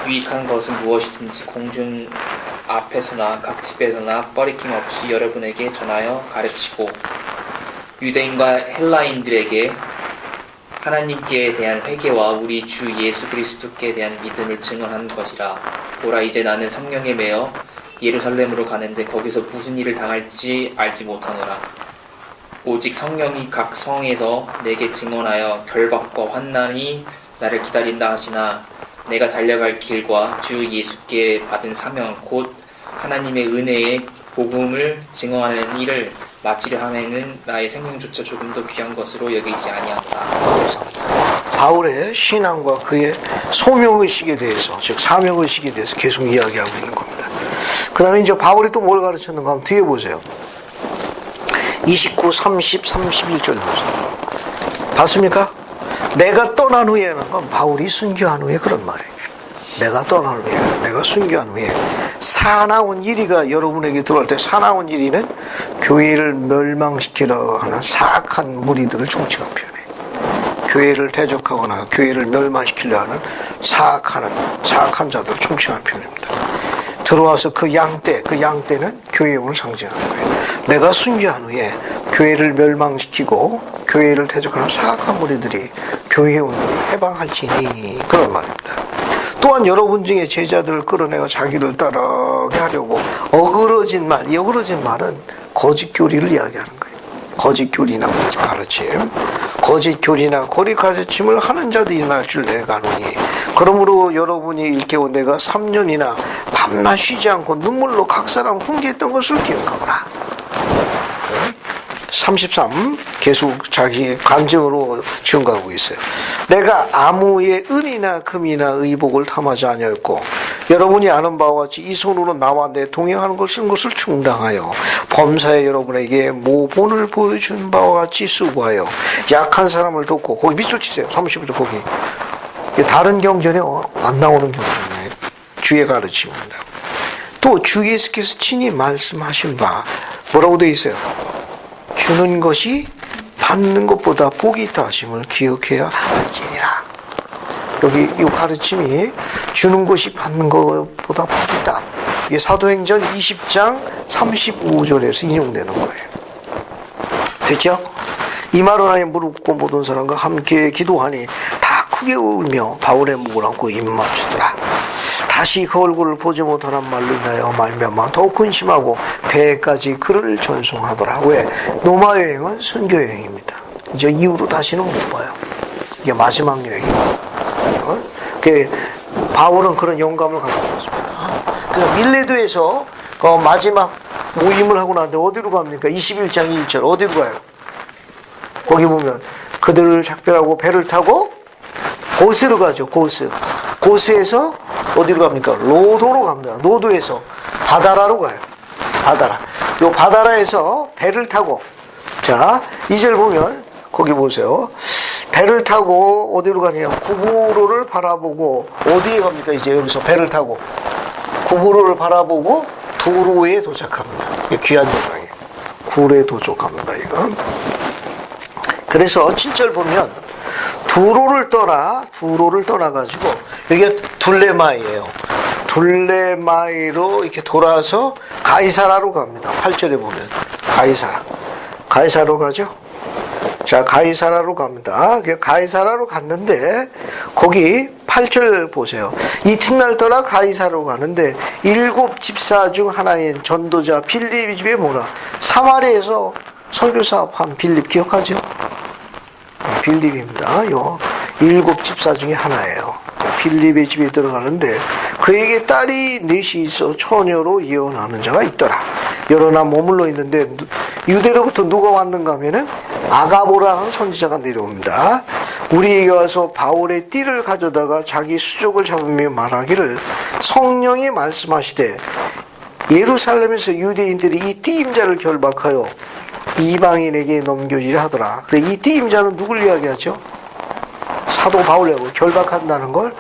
유익한 것은 무엇이든지 공중 앞에서나 각 집에서나 꺼리낌 없이 여러분에게 전하여 가르치고 유대인과 헬라인들에게 하나님께 대한 회개와 우리 주 예수 그리스도께 대한 믿음을 증언하는 것이라. 보라, 이제 나는 성령에 매여 예루살렘으로 가는데 거기서 무슨 일을 당할지 알지 못하노라. 오직 성령이 각 성에서 내게 증언하여 결박과 환난이 나를 기다린다 하시나 내가 달려갈 길과 주 예수께 받은 사명 곧 하나님의 은혜의 복음을 증언하는 일을 마치려 하면은 나의 생명조차 조금 더 귀한 것으로 여기지 아니한다. 바울의 신앙과 그의 소명의식에 대해서, 즉 사명의식에 대해서 계속 이야기하고 있는 겁니다. 그 다음에 이제 바울이 또 뭘 가르쳤는가 하면 뒤에 보세요. 29, 30, 31절 보세요. 봤습니까? 내가 떠난 후에는 건 바울이 순교한 후에 그런 말이에요. 내가 떠난 후에, 내가 순교한 후에 사나운 일이가 여러분에게 들어올 때 사나운 일이는 교회를 멸망시키려고 하는 사악한 무리들을 총칭한 표현이에요. 교회를 대적하거나 교회를 멸망시키려 하는 사악한 자들을 총칭한 표현입니다. 들어와서 그 양떼는 교회의 운을 상징하는 거예요. 내가 순교한 후에 교회를 멸망시키고 교회를 대적하는 사악한 무리들이 교회의 운을 해방할지니 그런 말입니다. 또한 여러분 중에 제자들을 끌어내어 자기를 따르게 하려고 어그러진 말, 이 어그러진 말은 거짓 교리를 이야기하는 거예요. 거짓 교리나 거짓 가르침, 거짓 교리나 거리 가르침을 하는 자들이 일어날 줄 내가 아노니 그러므로 여러분이 일깨워 내가 3년이나 밤낮 쉬지 않고 눈물로 각 사람 훈계했던 것을 기억하거라. 33 계속 자기 간증으로 증거하고 있어요. 내가 아무의 은이나 금이나 의복을 탐하지 아니하였고 여러분이 아는 바와 같이 이 손으로 나와 내 동행하는 것을 충당하여 범사에 여러분에게 모본을 보여준 바와 같이 수고하여 약한 사람을 돕고 거기 밑줄 치세요. 30절 거기 이게 다른 경전에 안 나오는 경전이에요. 주의 가르침입니다. 또 주 예수께서 친히 말씀하신 바 뭐라고 되어 있어요? 주는 것이 받는 것보다 복이 있다 하심을 기억해야 할지니라. 여기 이 가르침이 주는 것이 받는 것보다 복이 있다. 이게 사도행전 20장 35절에서 인용되는 거예요. 됐죠? 이 말을 하여 무릎 꿇고 모든 사람과 함께 기도하니 다 크게 울며 바울의 목을 안고 입 맞추더라. 다시 그 얼굴을 보지 못하는 말로 인하여 말미암아 더욱 근심하고 배까지 그를 전송하더라. 왜? 노마 여행은 선교 여행입니다. 이제 이후로 다시는 못 봐요. 이게 마지막 여행입니다. 바울은 그런 영감을 갖고 있습니다. 그래서 밀레도에서 마지막 모임을 하고 나는데 어디로 갑니까? 21장 1절 어디로 가요? 거기 보면 그들을 작별하고 배를 타고 고스로 가죠. 고스에서 어디로 갑니까? 로도로 갑니다. 로도에서 바다라로 가요. 바다라. 요 바다라에서 배를 타고, 자 2절 보면 거기 보세요. 배를 타고 어디로 가냐? 구부로를 바라보고 어디에 갑니까? 이제 여기서 배를 타고 구부로를 바라보고 두로에 도착합니다. 이게 귀한 여정이에요. 구로에 도착합니다. 이거. 그래서 7절 보면 두로를 떠나가지고 여기가 둘레마이예요. 둘레마이로 이렇게 돌아서 가이사라로 갑니다. 8절에 보면 가이사라로 가죠. 자, 가이사라로 갑니다. 가이사라로 갔는데 거기 8절 보세요. 이튿날 떠나 가이사라로 가는데 7 집사 중 하나인 전도자 빌립의 집에 뭐라? 사마리아에서 선교 사업한 빌립 기억하죠? 빌립입니다. 요 7 집사 중에 하나예요. 빌립의 집에 들어가는데 그에게 딸이 넷이 있어 처녀로 예언하는 자가 있더라. 여러 날 머물러 있는데 유대로부터 누가 왔는가 하면은 아가보라는 선지자가 내려옵니다. 우리에게 와서 바울의 띠를 가져다가 자기 수족을 잡으며 말하기를 성령이 말씀하시되 예루살렘에서 유대인들이 이 띠임자를 결박하여 이방인에게 넘겨지려 하더라. 근데 이 띠임자는 누굴 이야기하죠? 사도 바울이라고. 결박한다는 걸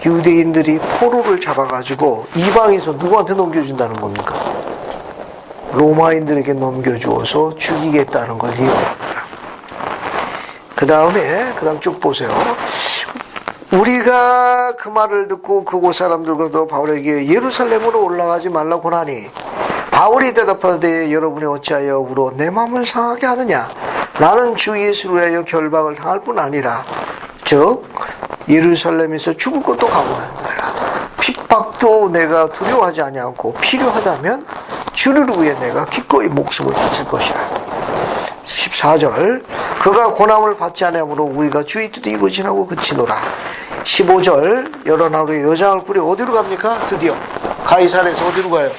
유대인들이 포로를 잡아가지고 이방에서 누구한테 넘겨준다는 겁니까? 로마인들에게 넘겨주어서 죽이겠다는 걸 이야기합니다. 그 다음 쭉 보세요. 우리가 그 말을 듣고 그곳 사람들과도 바울에게 예루살렘으로 올라가지 말라고 하니 바울이 대답하되 여러분이 어찌하여 울어 내 마음을 상하게 하느냐? 나는 주 예수로 하여 결박을 당할 뿐 아니라 즉 예루살렘에서 죽을 것도 각오한다. 핍박도 내가 두려워하지 아니하고 필요하다면 주를 위해 내가 기꺼이 목숨을 바칠 것이라. 14절 그가 고난을 받지 아니하므로 우리가 주의 뜻이 이루어지라고 그치노라. 15절 여러 나루의 여장을 꾸려 어디로 갑니까? 드디어 가이사랴에서 어디로 가요?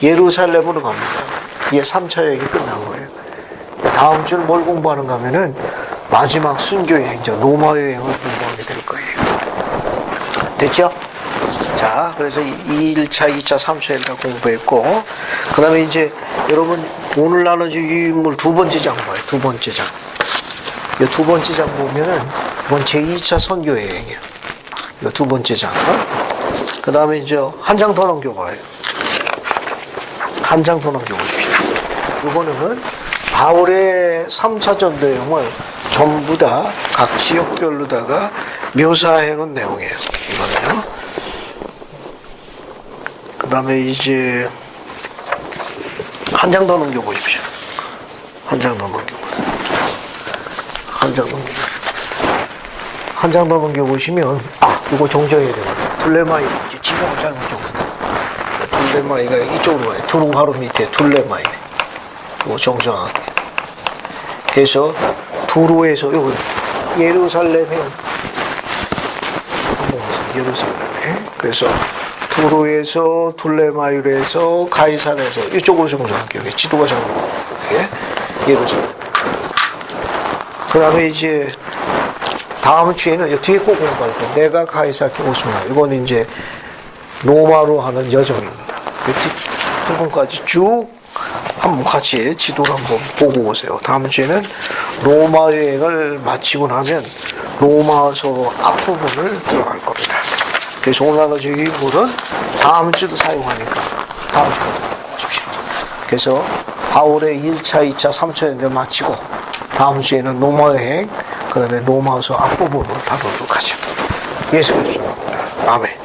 예루살렘으로 갑니다. 이게 3차 여행이 끝난 거예요. 다음 주는 뭘 공부하는가 하면은 마지막 순교 여행자 로마 여행을 공부하게 될 거예요. 됐죠? 자, 그래서 2일차, 2차, 3차 다 공부했고, 그 다음에 이제 여러분 오늘 나눠줄 유인물 두 번째 장 봐요. 두 번째 장. 이 두 번째 장 보면은 이번 제2차 선교 여행이에요. 이 두 번째 장. 그 다음에 이제 한 장 더 넘겨봐요. 한 장 더 넘겨보십시오. 이거는 바울의 3차 전도 여행을 전부 다 각 지역별로다가 묘사해 놓은 내용이에요. 이거는요. 그 다음에 이제 한 장 더 넘겨보십시오. 한 장 더 넘겨보세요. 한 장 더 넘겨보시면 이거 정정해야 되거든요. 둘레마이 지금 잘못 정정. 둘레마이가 이쪽으로 가요. 두루 바로 밑에 둘레마이. 이거 정정하게. 그래서 두루에서 여기 예루살렘에 예루살렘에 그래서 두루에서 둘레마이로에서 가이사랴에서 이쪽으로 정정할게요. 여기 지도가 잘못 예루살렘. 그 다음에 이제 다음 주에는 뒤에 꼭 공부할 거예요. 내가 가이사랴에 오스나. 이거는 이제 로마로 하는 여정입니다. 부분까지 쭉 한번 같이 지도를 한번 보고 오세요. 다음 주에는 로마 여행을 마치고 나면 로마서 앞부분을 들어갈 겁니다. 그래서 오늘 나눠줄 인물은 다음 주도 사용하니까 다음 주도 보십시오. 그래서 바울의 1차, 2차, 3차 연대 마치고 다음 주에는 로마 여행, 그 다음에 로마서 앞부분을 다루도록 하죠. 예수 그리스도 아멘.